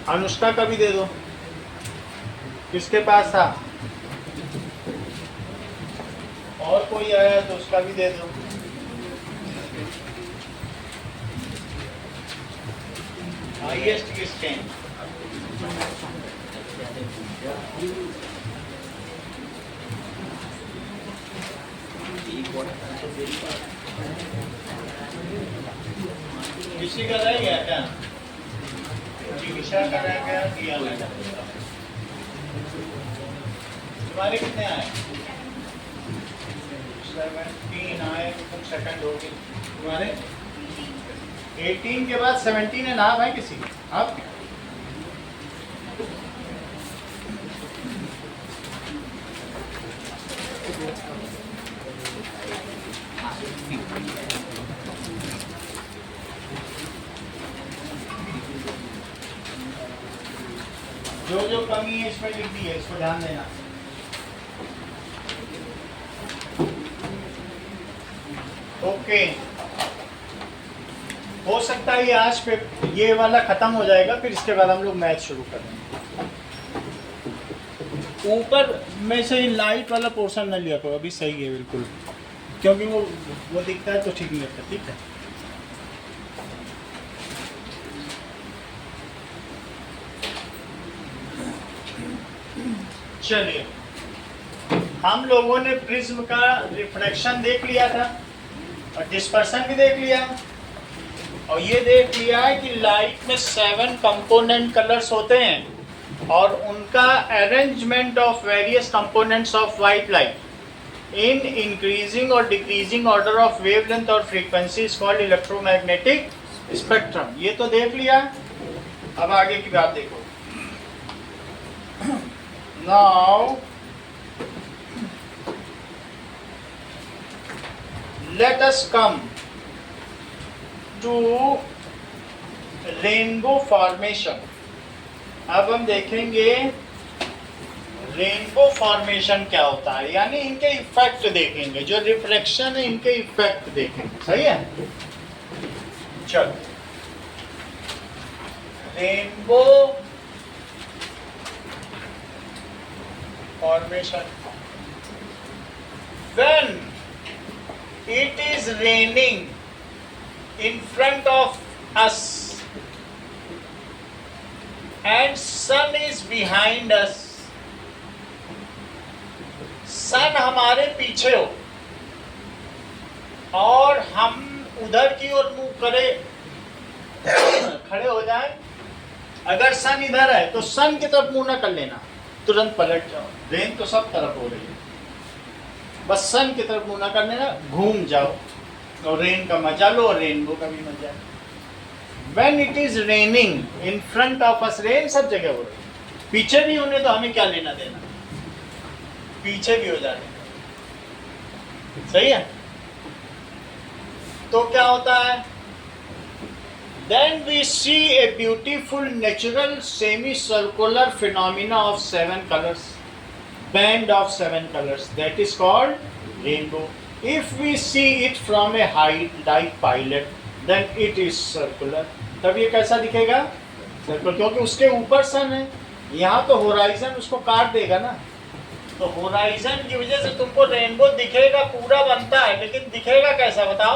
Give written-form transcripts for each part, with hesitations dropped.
अनुष्का का भी दे दो। किसके पास था? और कोई आया तो उसका भी दे दो। हाईएस्ट किसके? किसी का रह गया क्या? विशा का रह गया, किया रह गया। तुम्हारे कितने आए? 17 आए, तुम सेकंड हो गए। तुम्हारे 18 के बाद 17 है ना भाई किसी? अब जो जो कमी है इसमें लिख दी है, इसको ध्यान देना। ओके, हो सकता है ये आज पे ये वाला खत्म हो जाएगा, फिर इसके बाद हम लोग मैथ शुरू करेंगे। ऊपर में से लाइट वाला पोर्शन न लिया करो, अभी सही है बिल्कुल, क्योंकि वो दिखता है तो ठीक नहीं लगता। ठीक है, चलिए, हम लोगों ने प्रिज्म का रिफ्रैक्शन देख लिया था और डिस्पर्सन भी देख लिया, और ये देख लिया है कि लाइट में 7 कंपोनेंट कलर्स होते हैं और उनका arrangement of various components of white light in increasing और डिक्रीजिंग ऑर्डर ऑफ वेवलेंथ और frequency is called electromagnetic spectrum. ये तो देख लिया, अब आगे की बात देखो। Now let us come to rainbow formation. अब हम देखेंगे रेनबो फॉर्मेशन क्या होता है, यानी इनके इफेक्ट देखेंगे, जो रिफ्लेक्शन है इनके इफेक्ट देखेंगे। सही है, चलो। Rainbow formation when it is raining in front of us and sun is behind us, sun हमारे पीछे हो और हम उधर की ओर मुंह करे खड़े हो जाएं। अगर सन इधर है तो सन की तरफ मुंह न कर लेना, तुरंत पलट जाओ। रेन तो सब तरफ हो रही है, बस सन की तरफ मुंह ना करने ना, घूम जाओ और रेन का मजा लो और रेनबो का भी मजा। When it is raining in front of us, rain सब जगह हो रही है, पीछे भी होने तो हमें क्या लेना देना, पीछे भी हो जाने। सही है, तो क्या होता है? Then we see a beautiful natural semicircular phenomena of 7 colors, band of 7 colors, that is called rainbow. If we see it from a height like pilot, then it is circular. तब ये कैसा दिखेगा? सर्कुलर, क्योंकि उसके ऊपर सन है, यहाँ तो होराइजन उसको काट देगा ना, तो होराइजन की वजह से तुमको रेनबो दिखेगा, पूरा बनता है, लेकिन दिखेगा कैसा बताओ?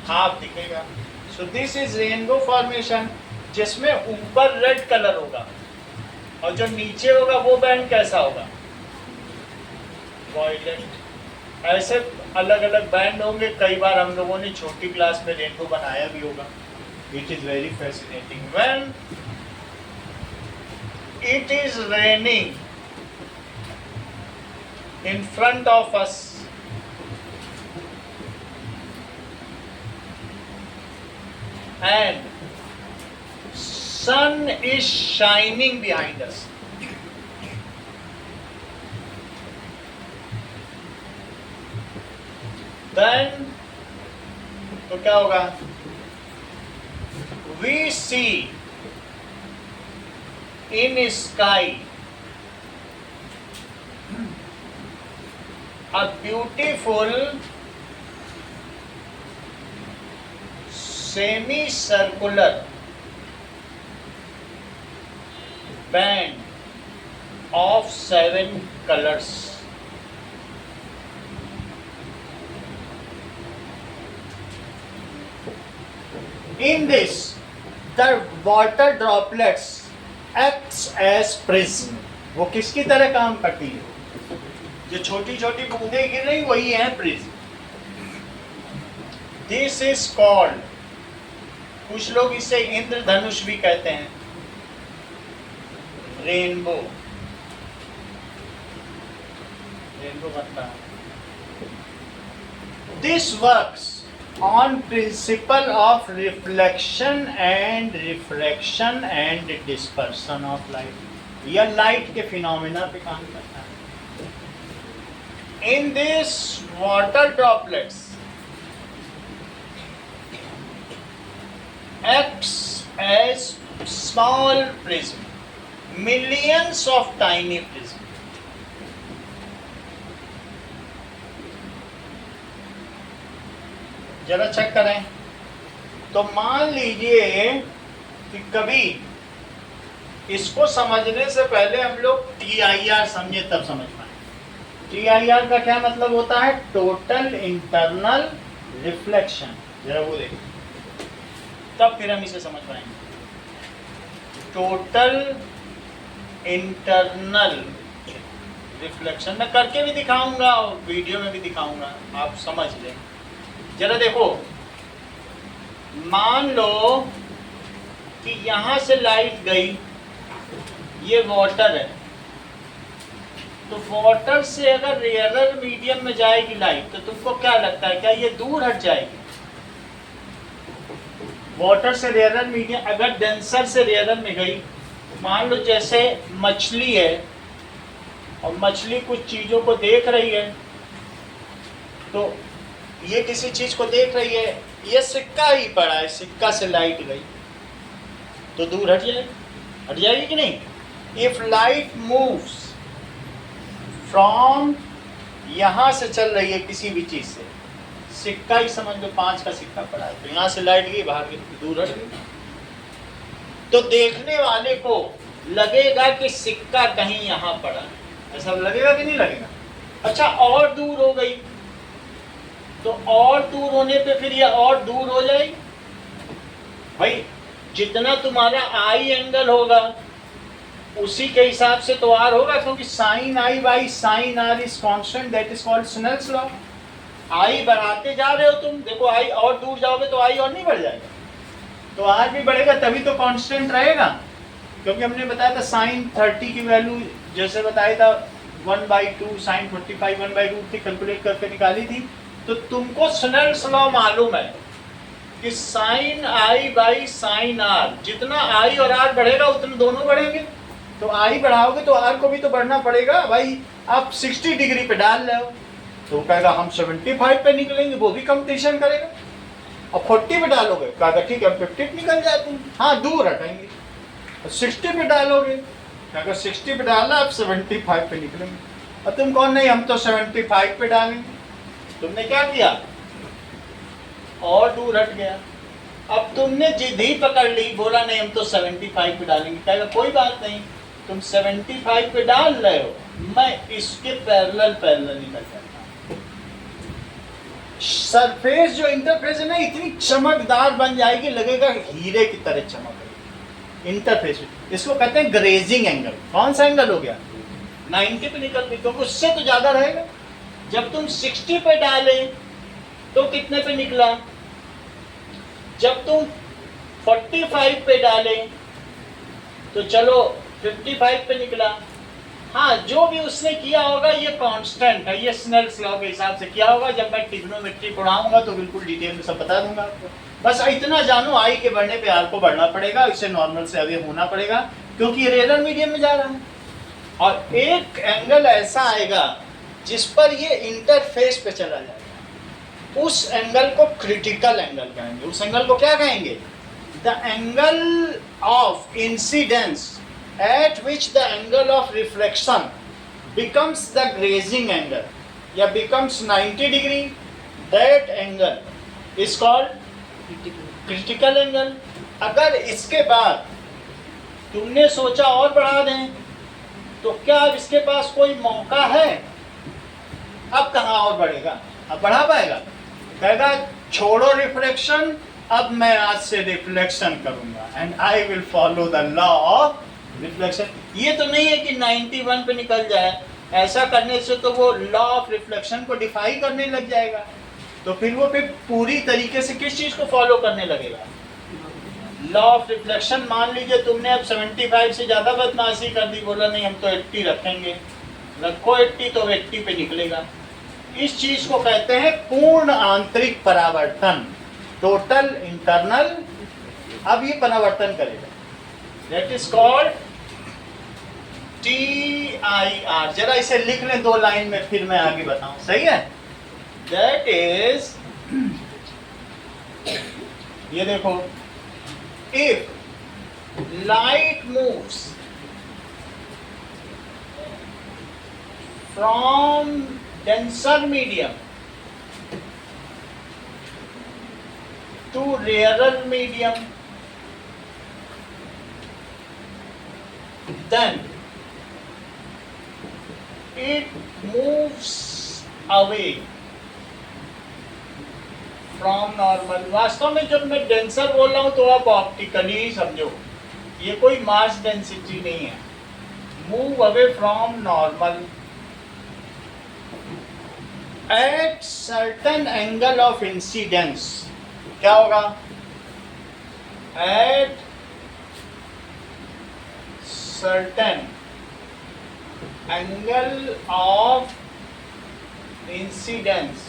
हाफ दिखेगा। So this is rainbow formation, जिसमें ऊपर रेड कलर होगा और जो नीचे होगा वो बैंड कैसा होगा? वायलेट। ऐसे अलग अलग बैंड होंगे, कई बार हम लोगों ने छोटी क्लास में रेनबो बनाया भी होगा। It is very fascinating. When it is raining in front of us and sun is shining behind us, then तो क्या होगा? We see in sky a beautiful semicircular band of 7 colors. In this, the water droplets acts as prism. वो किसकी तरह काम करती है? जो छोटी छोटी बूंदें गिर रही वही है प्रिज्म. This is called, कुछ लोग इसे इंद्रधनुष भी कहते हैं, रेनबो. रेनबो बनता है. This works on principle of reflection and refraction and dispersion of light. यह लाइट के फिनोमेना पे काम करता है. In this, water droplets acts as small prism, millions of tiny prism. जरा चेक करें. तो मान लीजिए कि कभी इसको समझने से पहले हम लोग TIR समझे तब समझ पाए. TIR का क्या मतलब होता है? Total internal reflection. जरा वो देखिए, तब फिर हम इसे समझ पाएंगे. टोटल इंटरनल रिफ्लेक्शन मैं करके भी दिखाऊंगा और वीडियो में भी दिखाऊंगा, आप समझ लें. जरा देखो, मान लो कि यहां से लाइट गई, ये वाटर है, तो वाटर से अगर रेयरर मीडियम में जाएगी लाइट, तो तुमको क्या लगता है, क्या ये दूर हट जाएगी? वाटर से रेयरर मीडियम, अगर डेंसर से रेयरर में गई, मान लो जैसे मछली है और मछली कुछ चीजों को देख रही है, तो ये किसी चीज को देख रही है, ये सिक्का ही पड़ा है, सिक्का से लाइट गई तो दूर हट जाएगी. हट जाएगी कि नहीं? इफ लाइट मूव्स फ्रॉम, यहां से चल रही है किसी भी चीज से, सिक्का ही समझ लो, 5 का सिक्का पड़ा है, तो यहां से लाइट गई, बाहर गई, दूर हट गई, तो देखने वाले को लगेगा कि सिक्का कहीं यहां पड़ा है. ऐसा लगेगा कि नहीं लगेगा? अच्छा, और दूर हो गई, तो और दूर होने पे फिर ये और दूर हो जाएगी. भाई जितना तुम्हारा आई एंगल होगा उसी के हिसाब से तो आर होगा, क्योंकि sine I by sine r is constant, that is called Snell's law. I बढ़ाते जा रहे हो तुम, देखो आई और दूर जाओगे तो आई और नहीं बढ़ जाएगा, तो आर भी बढ़ेगा, तभी तो कांस्टेंट रहेगा. क्योंकि हमने बताया था साइन 30 की वैल्यू, जैसे बताया था 1/2 साइन 45 1/√3 कैलकुलेट करके निकाली थी. तो तुमको स्नेल्स लॉ मालूम है कि sine I by sine R, जितना आई और आर बढ़ेगा उतने दोनों बढ़ेंगे. तो आई बढ़ाओगे तो आर को भी तो बढ़ना पड़ेगा. भाई आप 60 डिग्री पे डाल रहे हो, तो कहेगा हम 75 पे निकलेंगे, वो भी कंपटीशन करेगा. और 40 पे डालोगे, कहेगा ठीक है 50 निकल जाते हैं, हाँ दूर हटाएंगे. 60 पे डालोगे, कहेगा 60 पे डाला, अब 75 पे निकलेंगे. और तुम कौन, नहीं हम तो 75 पे डालेंगे. तुमने क्या किया, और दूर हट गया. अब तुमने जिद ही पकड़ ली, बोला नहीं हम तो 75 पे डालेंगे, कहेगा कोई बात नहीं, तुम 75 पे डाल रहे हो, मैं इसके पैरेलल निकल जाता हूं. सरफेस जो इंटरफेस है ना, इतनी चमकदार बन जाएगी, लगेगा हीरे की तरह चमक रही. इंटरफेस, इसको कहते हैं ग्रेजिंग एंगल. कौन सा एंगल हो गया? 90 पे निकल गई, क्योंकि उससे तो ज्यादा रहेगा. जब तुम 60 पे डाले तो कितने पे निकला? जब तुम 45 पे डाले तो चलो 55 पे निकला. हाँ, जो भी उसने किया होगा ये कांस्टेंट है, ये स्नेल्स लॉ के हिसाब से किया होगा. जब मैं ट्रिग्नोमेट्री पढ़ाऊंगा तो बिल्कुल डिटेल में सब बता दूंगा आपको. बस इतना जानो, आई के बढ़ने पे आर को बढ़ना पड़ेगा, इसे नॉर्मल से अवे होना पड़ेगा, क्योंकि ये रेलर मीडियम में जा रहा है. और एक एंगल ऐसा आएगा जिस पर ये इंटरफेस पे चला जाएगा, उस एंगल को क्रिटिकल एंगल कहेंगे. उस एंगल को क्या कहेंगे? The angle of incidence at which the angle of reflection becomes the grazing angle या becomes 90 degree, that angle is called critical angle. अगर इसके बाद तुमने सोचा और बढ़ा दें, तो क्या अब इसके पास कोई मौका है? अब कहाँ और बढ़ेगा, अब बढ़ा पाएगा? कहेगा छोड़ो रिफ्लेक्शन, अब मैं आज से रिफ्लेक्शन करूंगा and I will follow the law of reflection. ये तो नहीं है कि 91 पे निकल जाए, ऐसा करने से तो वो लॉ ऑफ रिफ्लेक्शन को डिफाई करने लग जाएगा। तो फिर वो पूरी तरीके से किस चीज को फॉलो करने लगेगा? Law of reflection. मान लीजिए तुमने अब 75 से ज्यादा बदमाशी कर दी, बोला नहीं हम तो 80 रखेंगे, रखो 80 तो 80 पे निकलेगा। इस चीज को कहते हैं पूर्ण आंतरिक परावर्तन, टोटल इंटरनल। अब ये परावर्तन करेगा, दैट इज कॉल्ड TIR। जरा इसे लिख लें 2 लाइन में, फिर मैं आगे बताऊं, सही है? दैट इज, ये देखो, if light moves from denser medium to rarer medium, then it moves away from normal। वास्तव में जब मैं डेंसर बोल रहा हूं तो आप ऑप्टिकली ही समझो, ये कोई मास डेंसिटी नहीं है। Move away from normal at certain angle of incidence. क्या होगा? At certain angle of incidence,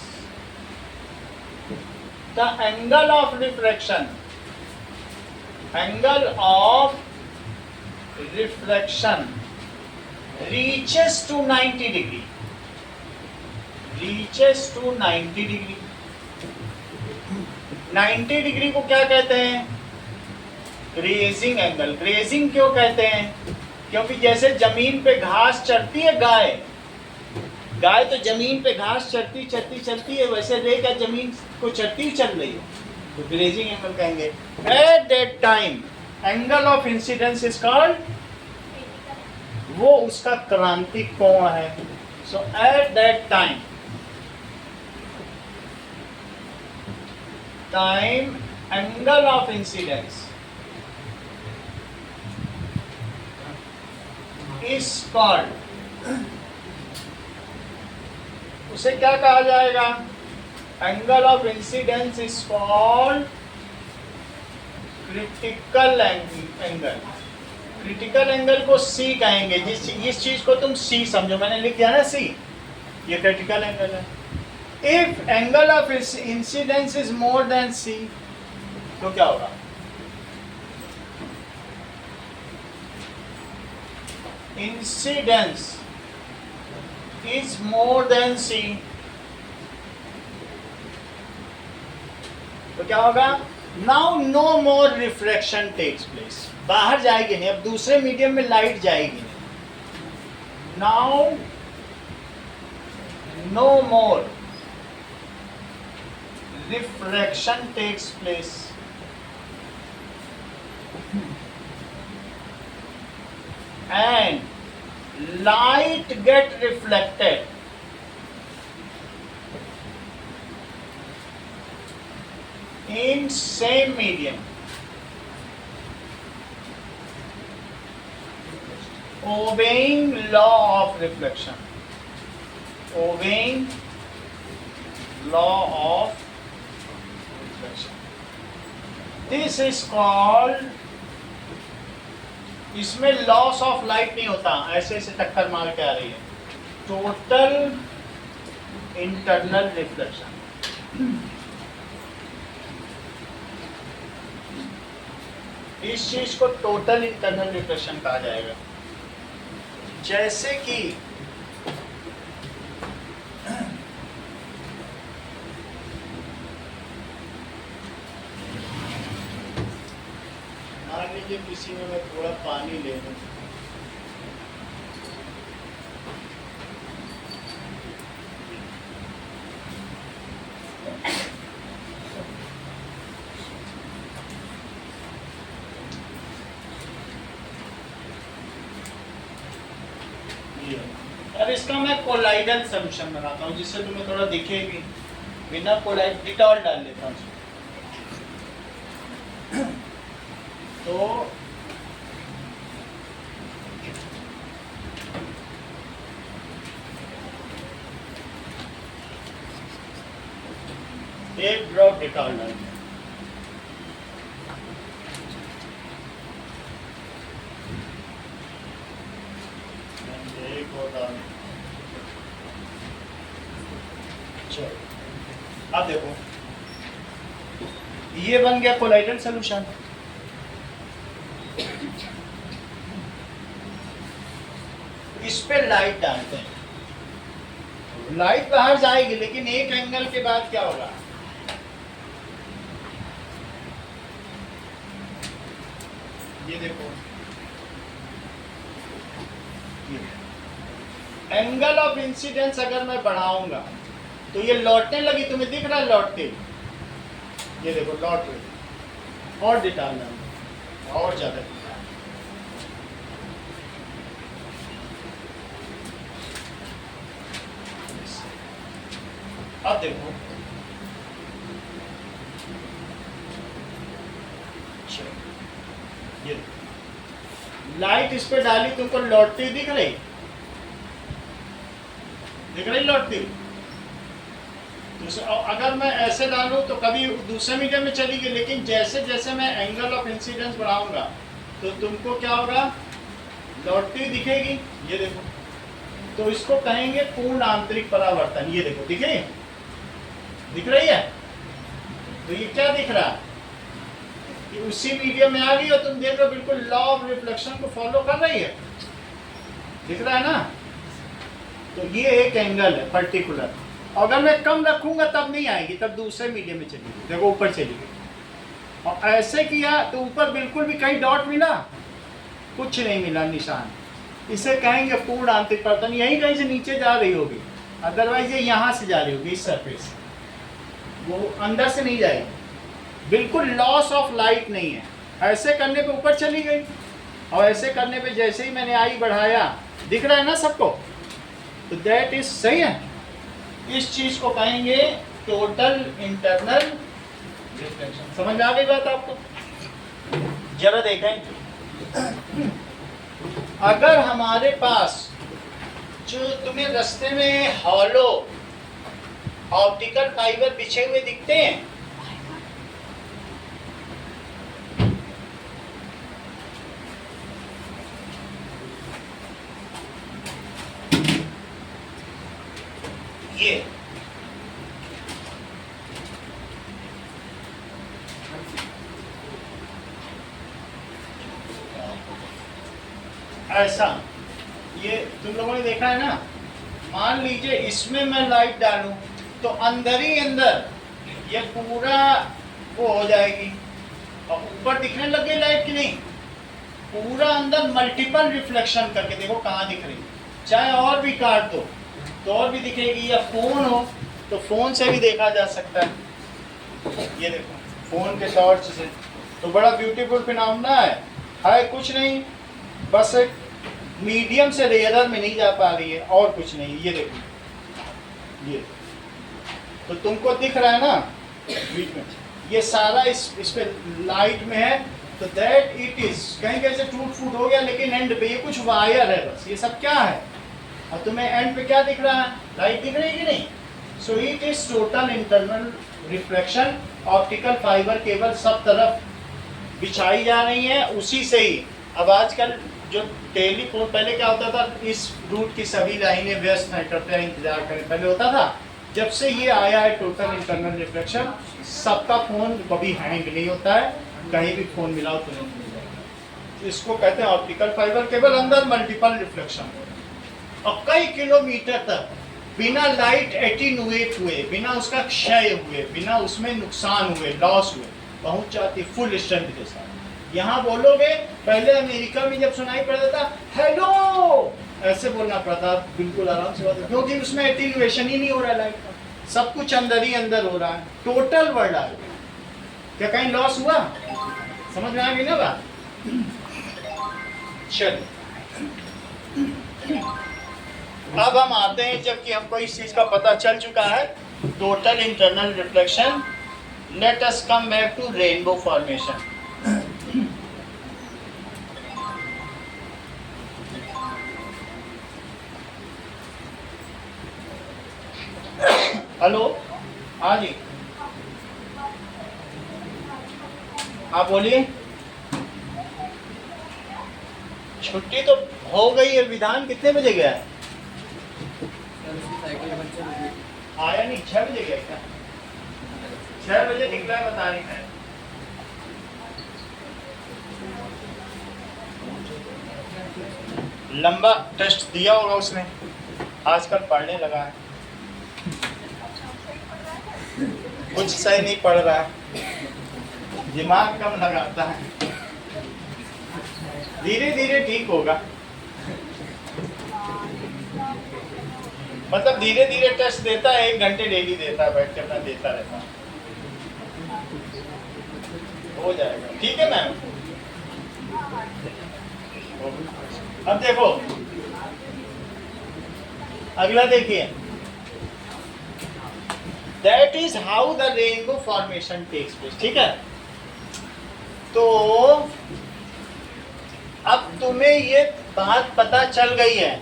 the angle of refraction, angle of refraction reaches to 90 degree, reaches to 90 degree। 90 degree को क्या कहते हैं? Grazing angle. ग्रेजिंग क्यों कहते हैं? क्योंकि जैसे जमीन पे घास चरती है गाय, गाय तो जमीन पे घास चरती चरती चलती है, वैसे रे क्या जमीन को चरती चल रही है, तो ग्रेजिंग एंगल कहेंगे। At that time angle of incidence is called, वो उसका क्रांतिक कोण है। So at that time, time angle of incidence is called, उसे क्या कहा जाएगा? Angle of incidence is called critical angle. Critical angle को C कहेंगे। इस चीज को तुम C समझो, मैंने लिख दिया ना C, ये क्रिटिकल एंगल है। If angle of incidence is more than C, तो क्या होगा? Incidence is more than C, तो क्या होगा? Now no more refraction takes place. बाहर जाएगी नहीं, अब दूसरे मीडियम में लाइट जाएगी नहीं। Now no more refraction takes place, and light get reflected in same medium, obeying law of reflection, obeying law of reflection। This is called, इसमें loss of light नहीं होता, ऐसे ऐसे टक्कर मार के आ रही है, टोटल इंटरनल रिफ्लेक्शन। इस चीज को टोटल इंटरनल रिफ्लेक्शन कहा जाएगा। जैसे कि मान लीजिए किसी में मैं थोड़ा पानी ले लूं, अब इसका मैं कोलाइडल सोल्यूशन बनाता हूँ जिससे तुम्हें थोड़ा दिखे भी। बिना कोलाइड डिटॉल डाल लेता हूँ तो एक ड्रॉप डिटॉल डाल दिया। एक और डाल। चलो अब देखो ये बन गया कोलाइडल सोल्यूशन। इस पे लाइट डालते हैं, लाइट बाहर जाएगी लेकिन एक एंगल के बाद क्या होगा, ये देखो एंगल ऑफ इंसिडेंस अगर मैं बढ़ाऊंगा तो ये लौटने लगी, तुम्हें दिख रहा है लौटते, ये देखो लौट रही। और डिटालना और ज्यादा अब देखो ये लाइट इस पे डाली, तुमको लौटती दिख रही, दिख रही लौटती। अगर मैं ऐसे डालूं तो कभी दूसरे मीडियम में चली गई, लेकिन जैसे जैसे मैं एंगल ऑफ इंसिडेंस बढ़ाऊंगा तो तुमको क्या होगा, लौटती दिखेगी। ये देखो, तो इसको कहेंगे पूर्ण आंतरिक परावर्तन। ये देखो दिख रही है। तो ये क्या दिख रहा है कि उसी मीडियम में आ गई और तुम देख रहे हो बिल्कुल लॉ ऑफ रिफ्लेक्शन को फॉलो कर रही है, दिख रहा है ना। तो ये एक एंगल है पर्टिकुलर। अगर मैं कम रखूंगा तब नहीं आएगी, तब दूसरे मीडियम में चली गई, देखो ऊपर चली गई। और ऐसे किया तो ऊपर बिल्कुल भी कहीं डॉट मिला, कुछ नहीं मिला निशान, इसे कहेंगे पूर्ण आंतरिक परावर्तन। यही कहीं से नीचे जा रही होगी, अदरवाइज ये यहाँ से जा रही होगी इस सरफेस से, वो अंदर से नहीं जाएगी। बिल्कुल लॉस ऑफ लाइट नहीं है। ऐसे करने पे ऊपर चली गई और ऐसे करने पे जैसे ही मैंने आई बढ़ाया, दिख रहा है ना सबको, तो दैट इज सही है। इस चीज को कहेंगे टोटल इंटरनल रिफ्लेक्शन। समझ में आ गई बात आपको? जरा देखें, अगर हमारे पास जो तुम्हें रास्ते में हॉलो ऑप्टिकल फाइबर बिछे हुए दिखते हैं, ये ऐसा, ये तुम लोगों ने देखा है ना। मान लीजिए इसमें मैं लाइट डालूं तो अंदर ही अंदर ये पूरा वो हो जाएगी और ऊपर दिखने लग गई लाइट की नहीं, पूरा अंदर मल्टीपल रिफ्लेक्शन करके देखो कहाँ दिख रही। चाहे और भी काट दो तो और भी दिखेगी, या फोन हो तो फोन से भी देखा जा सकता है। ये देखो फोन के टॉर्च से, तो बड़ा ब्यूटीफुल फिनोमेना है कुछ नहीं, बस एक मीडियम से रेयर में नहीं जा पा रही है और कुछ नहीं। ये देखो, ये तो तुमको दिख रहा है ना बीच में, ये सारा इस पे लाइट में है, तो दैट इट इज कहीं कहीं से टूट फूट हो गया, लेकिन एंड पे ये कुछ वायर है बस। ये सब क्या है, और तुम्हें एंड पे क्या दिख रहा है, लाइट दिख रही है कि नहीं। So it is total internal reflection. Optical fibre cable सब तरफ बिछाई जा रही है उसी से ही। अब आजकल जो टेलीफोन, पहले क्या होता था, इस रूट की सभी लाइनें व्यस्त हैं, कृपया इंतजार करें, पहले होता था। जब से ये आया है टोटल इंटरनल रिफ्लेक्शन, सबका फोन कभी हैंग नहीं होता है, कहीं भी फोन मिलाओ तो नहीं मिल जाएगा। इसको कहते हैं ऑप्टिकल फाइबर केबल, अंदर मल्टीपल रिफ्लेक्शन और कई किलोमीटर तक बिना लाइट एटीनुएट हुए, बिना उसका क्षय हुए, बिना उसमें नुकसान हुए, लॉस हुए, पहुंच जाती फुल स्ट्रेंथ के साथ। यहाँ बोलोगे, पहले अमेरिका में जब सुनाई पड़ता था हेलो, ऐसे बोलना पड़ता, बिल्कुल आराम से बात, क्योंकि उसमें एटीनुएशन ही नहीं हो रहा है लाइट का, सब कुछ अंदर ही अंदर हो रहा है, टोटल वर्ल्ड आ गया। क्या कहीं लॉस हुआ? समझ में आ गई ना बात? चलिए अब हम आते हैं, जबकि हमको इस चीज का पता चल चुका है, total internal reflection. Let us come back to rainbow formation. Hello, हाँ जी, आप बोलिए। छुट्टी तो हो गई है, विधान कितने बजे गया है? आया नहीं, 6 बजे गया क्या? 6 बजे निकला है, बता रही है। लंबा टेस्ट दिया होगा उसने, आजकल पढ़ने लगा है। कुछ सही नहीं पढ़ रहा है, दिमाग कम लगाता है। धीरे धीरे ठीक होगा, मतलब धीरे धीरे टेस्ट देता है, 1 घंटे डेली देता है, बैठ के अपना देता रहता है, हो जाएगा। ठीक है मैम। अब देखो अगला, देखिए, that is how the rainbow formation takes place. ठीक है, तो अब तुम्हें ये बात पता चल गई है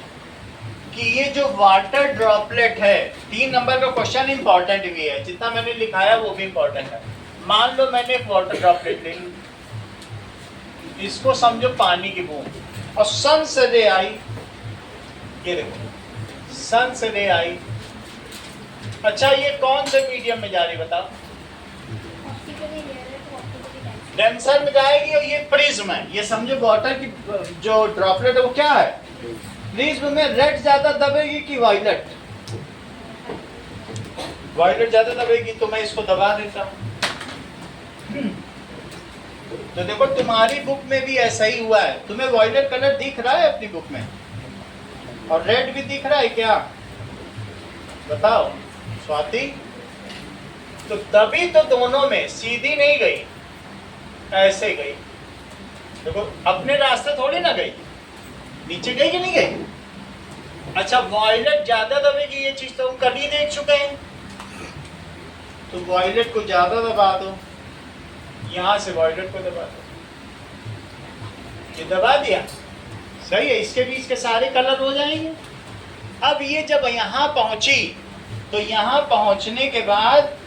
कि ये जो वाटर ड्रॉपलेट है, 3 नंबर का क्वेश्चन इंपॉर्टेंट भी है, जितना मैंने लिखाया वो भी इंपॉर्टेंट है। मान लो मैंने एक वाटर ड्रॉपलेट ले ली, इसको समझो पानी की बूंद, और सन से रे आई, ये देखो सन से रे आई। अच्छा, ये कौन से मीडियम में जा रही बताओ? डेंसर में जाएगी, और ये प्रिज्म है। ये समझो वाटर की जो ड्रॉपलेट है वो क्या है, प्रिज्म में। रेड ज्यादा दबेगी कि वायलेट? वायलेट ज्यादा दबेगी, तो मैं इसको दबा देता हूं। तो देखो तुम्हारी बुक में भी ऐसा ही हुआ है, तुम्हें वायलेट कलर दिख रहा है अपनी बुक में, और रेड भी दिख रहा है क्या? बताओ स्वाति। तो तभी तो दोनों में सीधी नहीं गई, ऐसे गई। देखो अपने रास्ते थोड़ी ना गई, नीचे गई कि नहीं गई? अच्छा, वायलेट ज्यादा दबेगी, ये चीज तो हम कल ही देख चुके हैं। तो वायलेट को ज्यादा दबा दो, यहां से वायलेट को दबा दो, ये दबा दिया, सही है। इसके बीच के सारे कलर हो जाएंगे। अब ये जब यहाँ पहुंची, तो यहाँ पहुंचने के बाद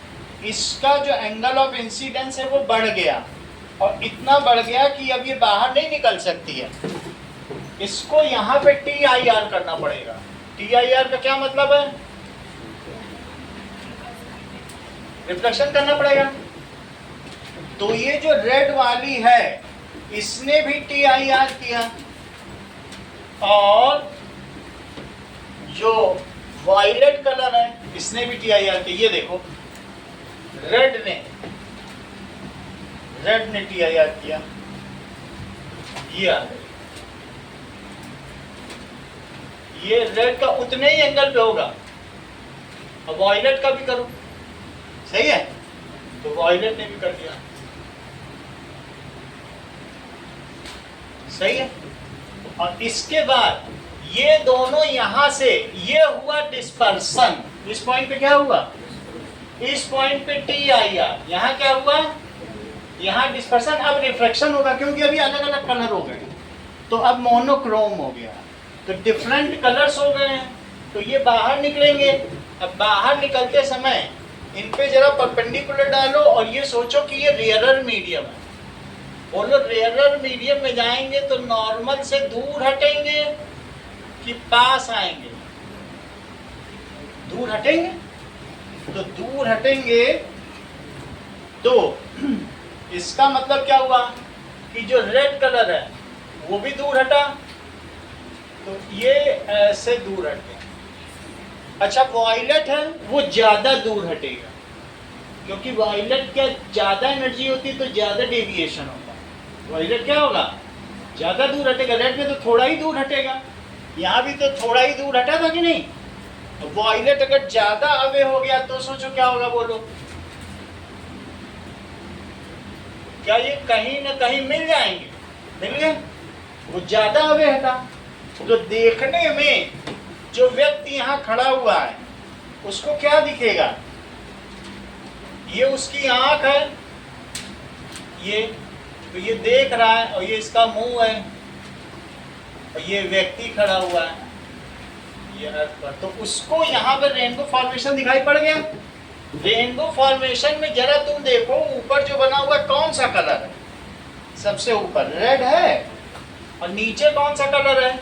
इसका जो एंगल ऑफ इंसिडेंस है वो बढ़ गया, और इतना बढ़ गया कि अब ये बाहर नहीं निकल सकती है। इसको यहाँ पे TIR करना पड़ेगा। TIR का क्या मतलब है? रिफ्लेक्शन करना पड़ेगा। तो ये जो रेड वाली है, इसने भी TIR किया, और जो वायलेट कलर है इसने भी TIR किया। ये देखो रेड ने TIR किया, ये आ गई। ये रेड का उतने ही एंगल पे होगा, और वायलेट का भी करो, सही है। तो वायलेट ने भी कर दिया, सही है। और इसके बाद ये दोनों यहां से, ये हुआ डिस्पर्सन। इस पॉइंट पे क्या हुआ? इस पॉइंट पे TIR, यहाँ क्या हुआ? यहाँ डिस्पर्सन। अब रिफ्लेक्शन होगा, क्योंकि अभी अलग अलग कलर हो गए, तो अब मोनोक्रोम हो गया, तो डिफरेंट कलर्स हो गए हैं, तो ये बाहर निकलेंगे। अब बाहर निकलते समय इन पे जरा परपेंडिकुलर डालो, और ये सोचो कि ये रेयरर मीडियम है। बोलो रेयरर मीडियम में जाएंगे तो नॉर्मल से दूर हटेंगे कि पास आएंगे? दूर हटेंगे। तो दूर हटेंगे, तो इसका मतलब क्या हुआ कि जो रेड कलर है वो भी दूर हटा, तो ये ऐसे दूर हट गया। अच्छा, वायलेट है वो ज्यादा दूर हटेगा, क्योंकि वायलेट क्या ज्यादा एनर्जी होती है तो ज्यादा डेविएशन होता है। वायलेट क्या होगा? ज्यादा दूर हटेगा। रेड में तो थोड़ा ही दूर हटेगा, यहाँ भी तो थोड़ा ही दूर हटा था कि नहीं? तो वायलेट अगर ज्यादा अवे हो गया तो सोचो क्या होगा, बोलो। क्या ये कहीं ना कहीं मिल जाएंगे? मिल गए, वो ज्यादा अवे हटा। तो देखने में जो व्यक्ति यहाँ खड़ा हुआ है उसको क्या दिखेगा? ये उसकी आंख है, ये तो ये देख रहा है, और ये इसका मुंह है, और ये व्यक्ति खड़ा हुआ है ये अर्थ पर। तो उसको यहाँ पे रेनबो फॉर्मेशन दिखाई पड़ गया। रेनबो फॉर्मेशन में जरा तुम देखो, ऊपर जो बना हुआ कौन सा कलर है? सबसे ऊपर रेड है, और नीचे कौन सा कलर है?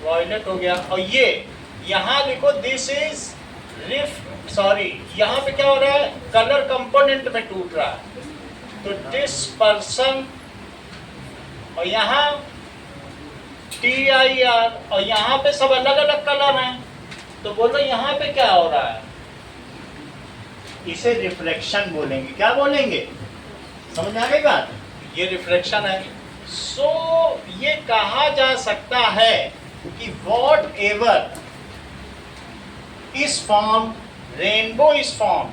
वॉयलेट हो गया। और ये यहाँ लिखो दिस इज यहाँ पे क्या हो रहा है? कलर कंपोनेंट में टूट रहा है। तो डिस्पर्सन, और यहाँ TIR, और यहाँ पे सब अलग अलग कलर हैं। तो बोलो यहाँ पे क्या हो रहा है? इसे रिफ्लेक्शन बोलेंगे। क्या बोलेंगे? समझ आ गई बात? ये रिफ्लेक्शन है। ये कहा जा सकता है कि वॉट एवर इस फॉर्म, रेनबो इस फॉर्म,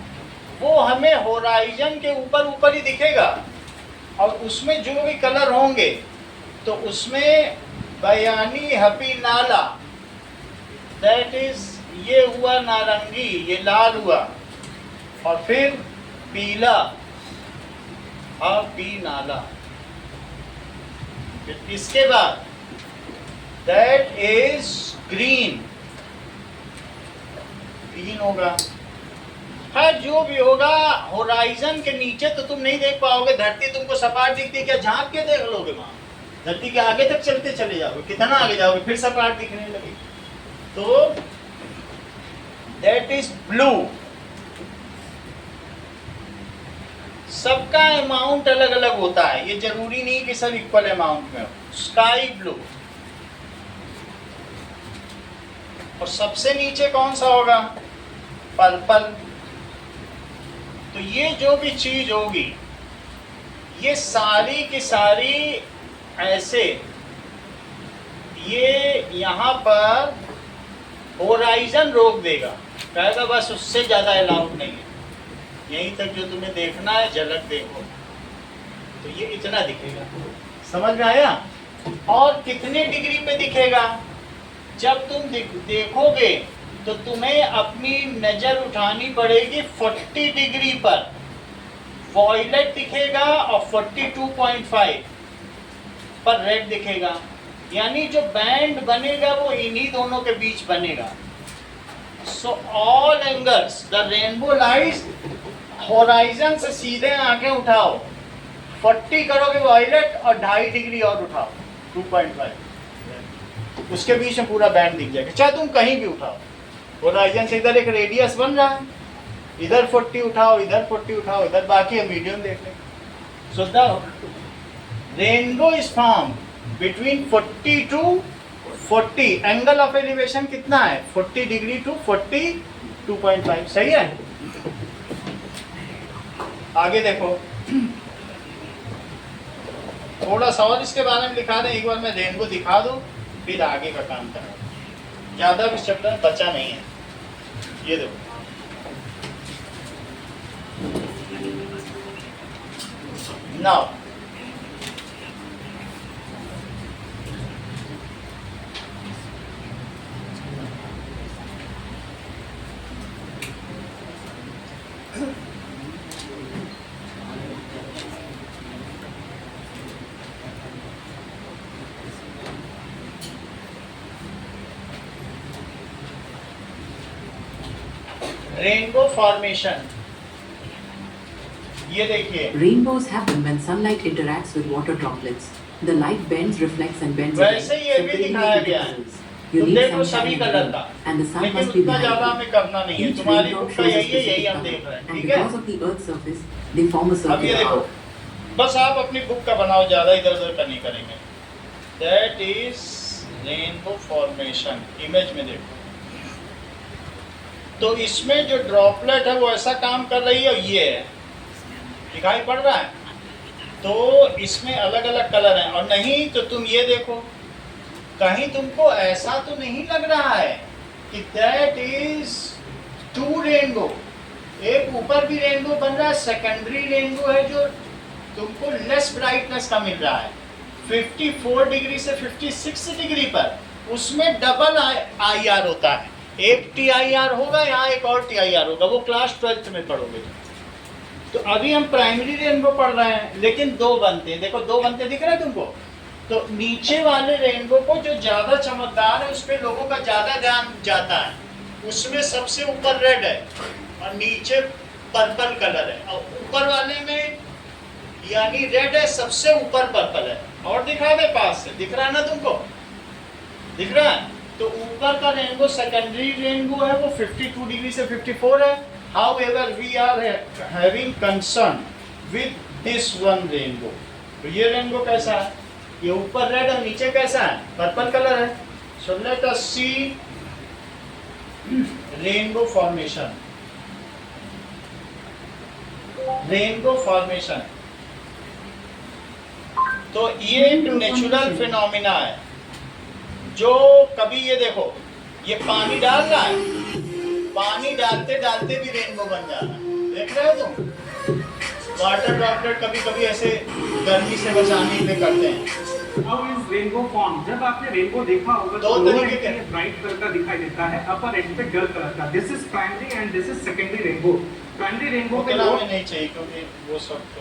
वो हमें होराइजन के ऊपर ऊपर ही दिखेगा, और उसमें जो भी कलर होंगे तो उसमें बयानी हपी नाला, दैट इज ये हुआ नारंगी, ये लाल हुआ, और फिर पीला हपी नाला। इसके बाद दैट इज ग्रीन, ग्रीन होगा। है जो भी होगा, होराइजन के नीचे तो तुम नहीं देख पाओगे। धरती तुमको सपाट दिखती है, क्या झांक के देख लोगे? वहां धरती के आगे तक चलते चले जाओगे, कितना आगे जाओगे फिर सपाट दिखने लगे। तो दैट इज ब्लू। सबका अमाउंट अलग अलग होता है, ये जरूरी नहीं कि सब इक्वल अमाउंट में हो। Sky blue. और सबसे नीचे कौन सा होगा? पर्पल। तो ये जो भी चीज होगी, ये सारी की सारी ऐसे, ये यहाँ पर होराइजन रोक देगा, कहेगा बस उससे ज़्यादा अलाउड नहीं है, यहीं तक जो तुम्हें देखना है झलक देखो। तो ये इतना दिखेगा। समझ में आया? और कितने डिग्री पे दिखेगा? जब तुम देखोगे तो तुम्हें अपनी नज़र उठानी पड़ेगी 40 डिग्री पर, वॉयलेट दिखेगा, और 42.5 पर रेड दिखेगा। यानी जो बैंड बनेगा वो इन्हीं दोनों के बीच बनेगा। So all angles the rainbow lights, horizon से सीधे आंखें उठाओ, 40 करोगे वॉयलेट, और 2.5 डिग्री और उठाओ 2.5, उसके बीच में पूरा बैंड दिख जाएगा। चाहे तुम कहीं भी उठाओ, होराइजन से इधर एक रेडियस बन रहा है, इधर 40 उठाओ, इधर 40 उठाओ, इधर बाकी मीडियम देख लें। So the rainbow is form between 40 to 40। Angle of elevation कितना है? 40 डिग्री टू 42.5। सही है? आगे देखो, थोड़ा सा और इसके बारे में लिखा दें। एक बार मैं रेनबो दिखा दूं, फिर आगे का काम करें। ज़्यादा भी चैप्टर बचा नहीं है। ये देखो, नाउ रेनबो फॉर्मेशन, ये देखिए। Rainbows happen when sunlight interacts with water droplets. The light bends, reflects, and bends again, वैसे ये भी दिखाया गया है। You तुम need देखो sunshine सभी in कलर the का, day, and the sun लेकिन must be उतना behind ज़्यादा you. हमें करना नहीं है। Each तुम्हारी raindrop बुक का shows a यही है, यही specific हम देख color, रहे हैं। and ठीक है? because of the Earth's surface, they form a अब ये circular देखो, arc. बस आप अपनी बुक का बनाओ, ज़्यादा इधर उधर का नहीं करेंगे। That is rainbow formation. Image में देखो, तो इसमें जो ड्रॉपलेट है वो ऐसा काम कर रही है, और ये है, दिखाई पड़ रहा है। तो इसमें अलग अलग कलर हैं। और नहीं तो तुम ये देखो, कहीं तुमको ऐसा तो नहीं लग रहा है कि दैट इज 2 रेनबो, एक ऊपर भी रेनबो बन रहा है, सेकेंडरी रेनबो है जो तुमको लेस ब्राइटनेस का मिल रहा है 54 डिग्री से 56 डिग्री पर, उसमें डबल आई आर होता है, एक टी आई आर होगा, यहाँ एक और टी आई आर होगा, वो क्लास 12th में पढ़ोगे। तो अभी हम प्राइमरी रेनबो पढ़ रहे हैं, लेकिन दो बनते हैं, देखो दो बनते दिख रहे हैं तुमको। तो नीचे वाले रेनबो को जो ज़्यादा चमकदार है उस पर लोगों का ज़्यादा ध्यान जाता है, उसमें सबसे ऊपर रेड है और नीचे पर्पल कलर है, और ऊपर वाले में यानी रेड है, सबसे ऊपर पर्पल है। और दिखा दे पास से, दिख रहा है ना तुमको, दिख रहा है? तो ऊपर का रेनबो सेकेंडरी रेनबो है, वो 52 डिग्री से 54 है। However we are having concern with this one rainbow. तो ये रेनबो कैसा है? ये ऊपर रेड और नीचे कैसा है? पर्पल कलर है। सो लेट अस सी रेनबो फॉर्मेशन। रेनबो फॉर्मेशन तो ये एक नेचुरल फिनोमिना है, जो कभी ये देखो, ये पानी डाल रहा है, पानी डालते डालते भी रेनबो बन जा रहा है, देख रहे हो तुम? वाटर ड्रॉपलेट कभी कभी ऐसे गर्मी से बचाने में करते हैं। How is rainbow formed? जब आपने रेनबो देखा होगा दो तो तरीके के ब्राइट कलर का दिखाई देता है, अपर एंड पे डल कलर का। This is primary and this is secondary rainbow. Primary rainbow पे उतना हमें नहीं चाहिए क्योंकि वो सब तो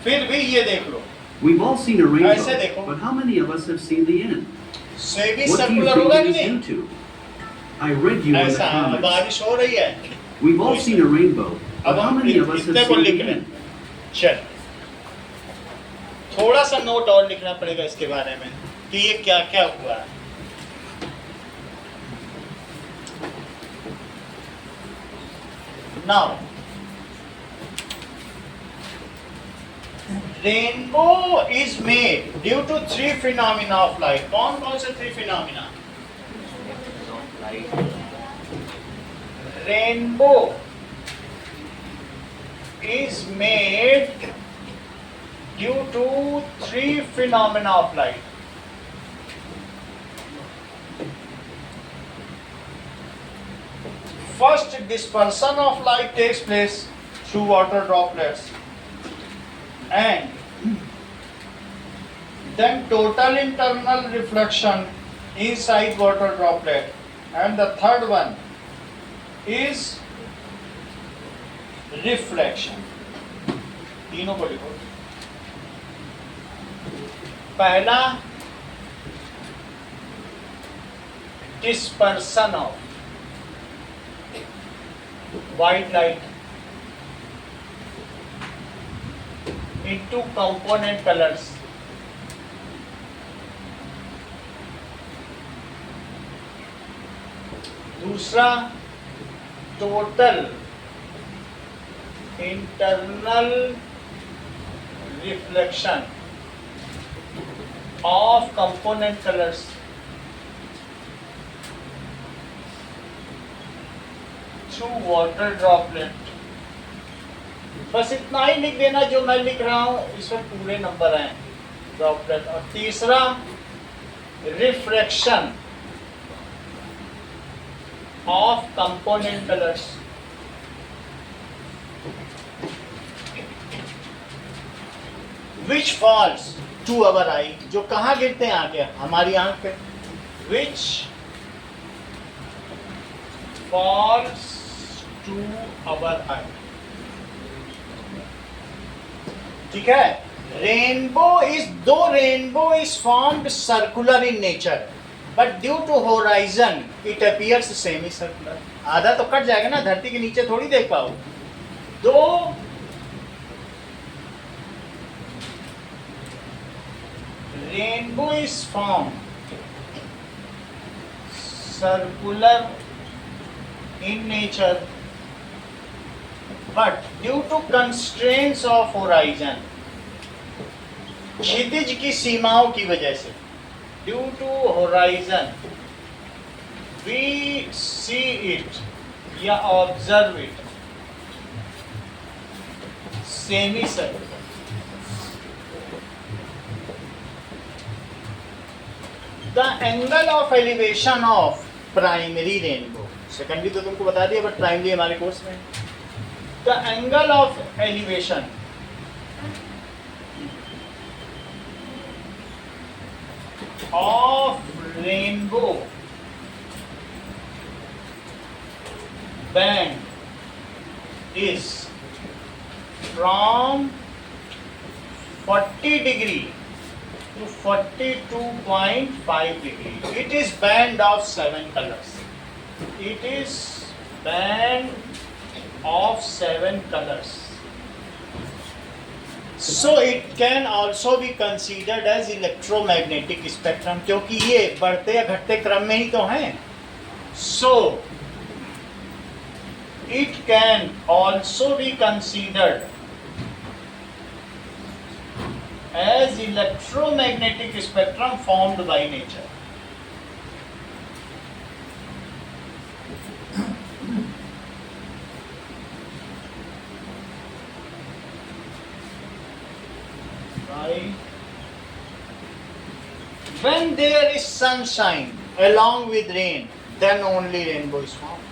फिर भी ये देख लो, We've all seen a ऐसे rainbow, देखो। but how many of us have seen the end? Semi What do you circular होगा think कि it is नहीं? due to? I read you in the ऐसा है, comments. बारिश हो रही है। We've all seen a rainbow, अब but how हम many of us have इतने को seen लिख the रहे end? हैं। चल, थोड़ा सा नोट और लिखना पड़ेगा इसके बारे में कि ये क्या क्या हुआ है। Now rainbow is made due to three phenomena of light. कौन कौन से three phenomena? Rainbow is made due to three phenomena of light. First, dispersion of light takes place through water droplets, and then total internal reflection inside water droplet, and the third one is reflection. तीनों को लिखो। पहला dispersion of white light into component colours. दूसरा total internal reflection of component colors through water droplet। बस इतना ही लिख देना जो मैं लिख रहा हूं, इसमें पूरे नंबर हैं ड्रॉपलेट। और तीसरा refraction of component colours. Which falls to our eye, जो कहाँ गिरते हैं आगे हमारी आंख पे। Which falls to our eye। ठीक है। Rainbow is formed circular in nature, but due to horizon it appears semicircular। आधा तो कट जाएगा ना, धरती के नीचे थोड़ी देख पाओ। दो rainbow is formed circular in nature, but due to constraints of horizon, क्षितिज की सीमाओं की वजह से, due to horizon we see it या observe it semicircular। The angle of elevation of primary rainbow, secondary तो तुमको बता दिया, बट प्राइमरी हमारे कोर्स में। The angle of elevation of rainbow band is from 40 degree to 42.5 degree. It is band of 7 colors. It is band of 7 colors. So it can also be considered as electromagnetic spectrum, क्योंकि ये बढ़ते या घटते क्रम में ही तो हैं. So it can also be considered as electromagnetic spectrum formed by nature. When there is sunshine along with rain, then only rainbow is formed.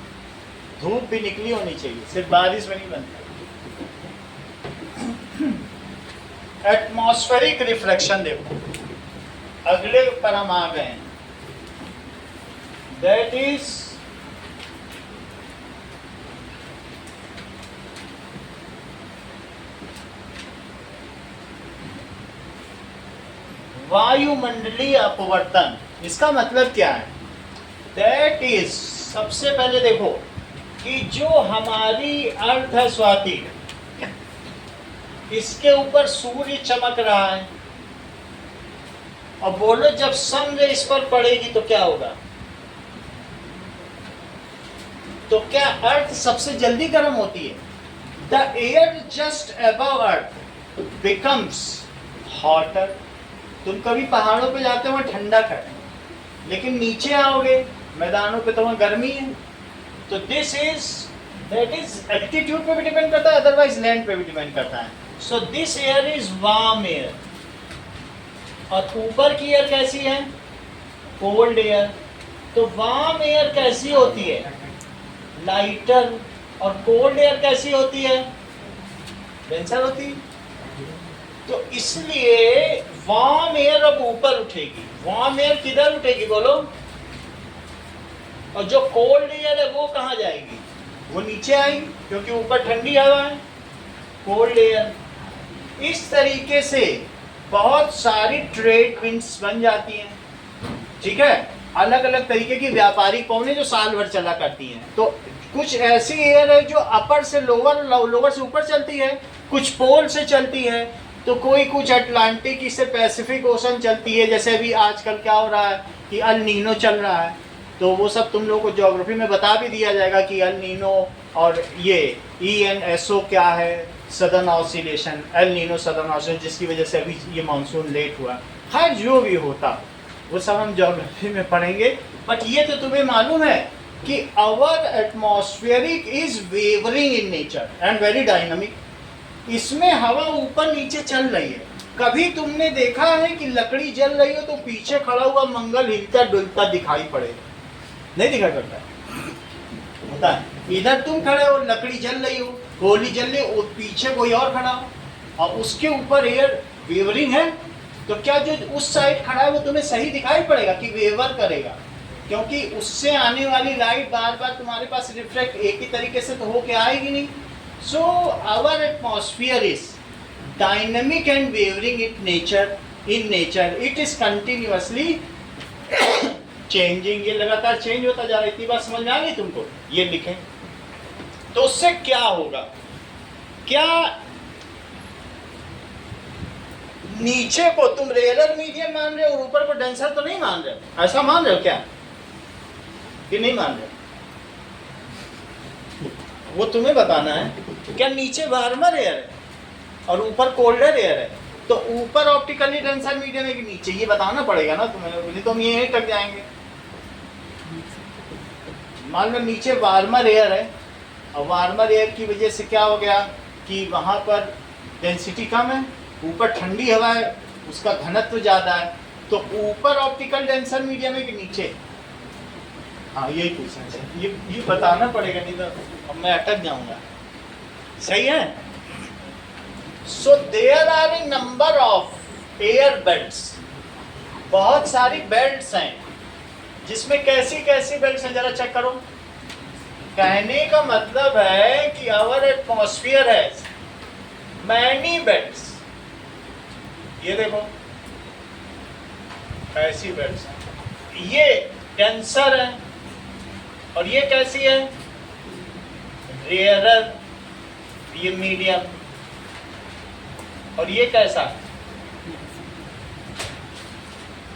धूप भी निकली होनी चाहिए, सिर्फ बारिश में नहीं बनता. एटमॉस्फेरिक रिफ्लेक्शन देखो, अगले पर हम आ गए. दैट इज वायुमंडलीय अपवर्तन. इसका मतलब क्या है? दैट इज, सबसे पहले देखो कि जो हमारी अर्थ है स्वाति, इसके ऊपर सूर्य चमक रहा है, और बोलो जब सन रे इस पर पड़ेगी तो क्या होगा? तो क्या अर्थ सबसे जल्दी गर्म होती है? The air just above earth becomes hotter. तुम कभी पहाड़ों पे जाते हो वहां ठंडक है, लेकिन नीचे आओगे मैदानों पे तो वहां गर्मी है. तो this is, that is altitude पे भी डिपेंड करता है, अदरवाइज लैंड पे भी डिपेंड करता है. So this air is warm air. और ऊपर की एयर कैसी है? Cold air. तो वार्म एयर कैसी होती है? लाइटर. और कोल्ड एयर कैसी होती है? डेंसर होती है. तो इसलिए वार्म एयर अब ऊपर उठेगी. वार्म एयर किधर उठेगी बोलो? और जो कोल्ड एयर है वो कहाँ जाएगी? वो नीचे आएगी, क्योंकि ऊपर ठंडी हवा है, कोल्ड एयर. इस तरीके से बहुत सारी ट्रेड विंड्स बन जाती हैं. ठीक है, अलग अलग तरीके की व्यापारिक पवनें जो साल भर चला करती हैं. तो कुछ ऐसी एयर है जो अपर से लोअर, लोअर से ऊपर चलती है, कुछ पोल से चलती है, तो कोई कुछ अटलांटिक से पैसिफिक ओशन चलती है. जैसे अभी आजकल क्या हो रहा है कि अल नीनो चल रहा है, तो वो सब तुम लोगों को ज्योग्राफी में बता भी दिया जाएगा कि अल नीनो और ये ENSO क्या है, southern oscillation, El Nino southern oscillation, जिसकी वजह से अभी ये मानसून लेट हुआ. खैर जो भी होता वो सब हम ज्योग्राफी में पढ़ेंगे. बट ये तो तुम्हें मालूम है कि our atmospheric is wavering in nature and very dynamic. इसमें हवा ऊपर नीचे चल रही है. कभी तुमने देखा है कि लकड़ी जल रही हो तो पीछे खड़ा हुआ मंगल हिलता डुलता दिखाई पड़ेगा? नहीं दिखाई पड़ता होता है. इधर तुम खड़े हो, लकड़ी जल रही हो, गोली जल रही हो, पीछे कोई और खड़ा हो, और उसके ऊपर एयर वेवरिंग है. तो क्या जो उस साइड खड़ा है वो तुम्हें सही दिखाई पड़ेगा कि वेवर करेगा? क्योंकि उससे आने वाली लाइट बार बार तुम्हारे पास रिफ्लेक्ट एक ही तरीके से तो होके आएगी नहीं. So our atmosphere is dynamic and wavering in nature. It is continuously changing. ये लगातार चेंज होता जा रहा है. इतनी बात समझ में आ गई तुमको? ये लिखें तो उससे क्या होगा? क्या नीचे को तुम रेयर मीडियम मान रहे हो और ऊपर को डेंसर तो नहीं मान रहे हो? ऐसा मान रहे हो क्या कि नहीं मान रहे हो? वो तुम्हें बताना है. क्या नीचे वार्मर एयर है और ऊपर कोल्डर एयर है? तो ऊपर ऑप्टिकली डेंसर मीडियम है कि नीचे, ये बताना पड़ेगा ना तुम्हें, नहीं तो हम यहीं तक जाएंगे. मान लो नीचे वार्मर एयर है, और वार्मर एयर की वजह से क्या हो गया कि वहाँ पर डेंसिटी कम है, ऊपर ठंडी हवा है, उसका घनत्व ज़्यादा है. तो ऊपर ऑप्टिकल डेंसर मीडियम है कि नीचे? हाँ यही क्वेश्चन है. ये बताना पड़ेगा, नहीं तो अब मैं अटक जाऊँगा. सही है. So there are a number of air belts. बहुत सारी बेल्ट्स हैं जिसमें कैसी कैसी बेल्ट हैं जरा चेक करो। कहने का मतलब है कि आवर एटमॉस्फेयर है मैनी बेल्ट्स। ये देखो ऐसी बेल्ट्स हैं, ये कैंसर है, और ये कैसी है, रेयरर, ये मीडियम, और ये कैसा,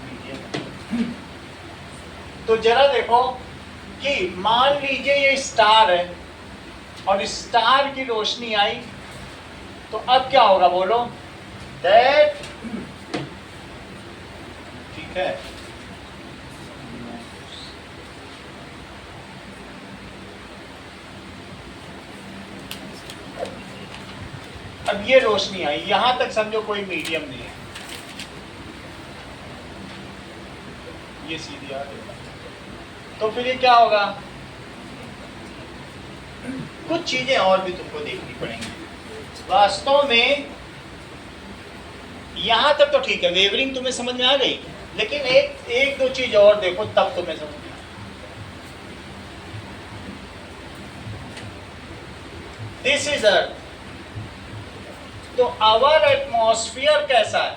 मीडियम। तो जरा देखो कि मान लीजिए ये स्टार है और स्टार की रोशनी आई, तो अब क्या होगा बोलो, दैट, ठीक है, अब ये रोशनी आई, यहां तक समझो कोई मीडियम नहीं है, ये सीधी आ गई, तो फिर ये क्या होगा, कुछ चीजें और भी तुमको देखनी पड़ेंगी। वास्तव में यहां तक तो ठीक है, वेवरिंग तुम्हें समझ में आ गई, लेकिन एक दो चीज और देखो तब तुम्हें समझ में आए। दिस इज अर्थ, तो आवर एटमॉस्फेयर कैसा है,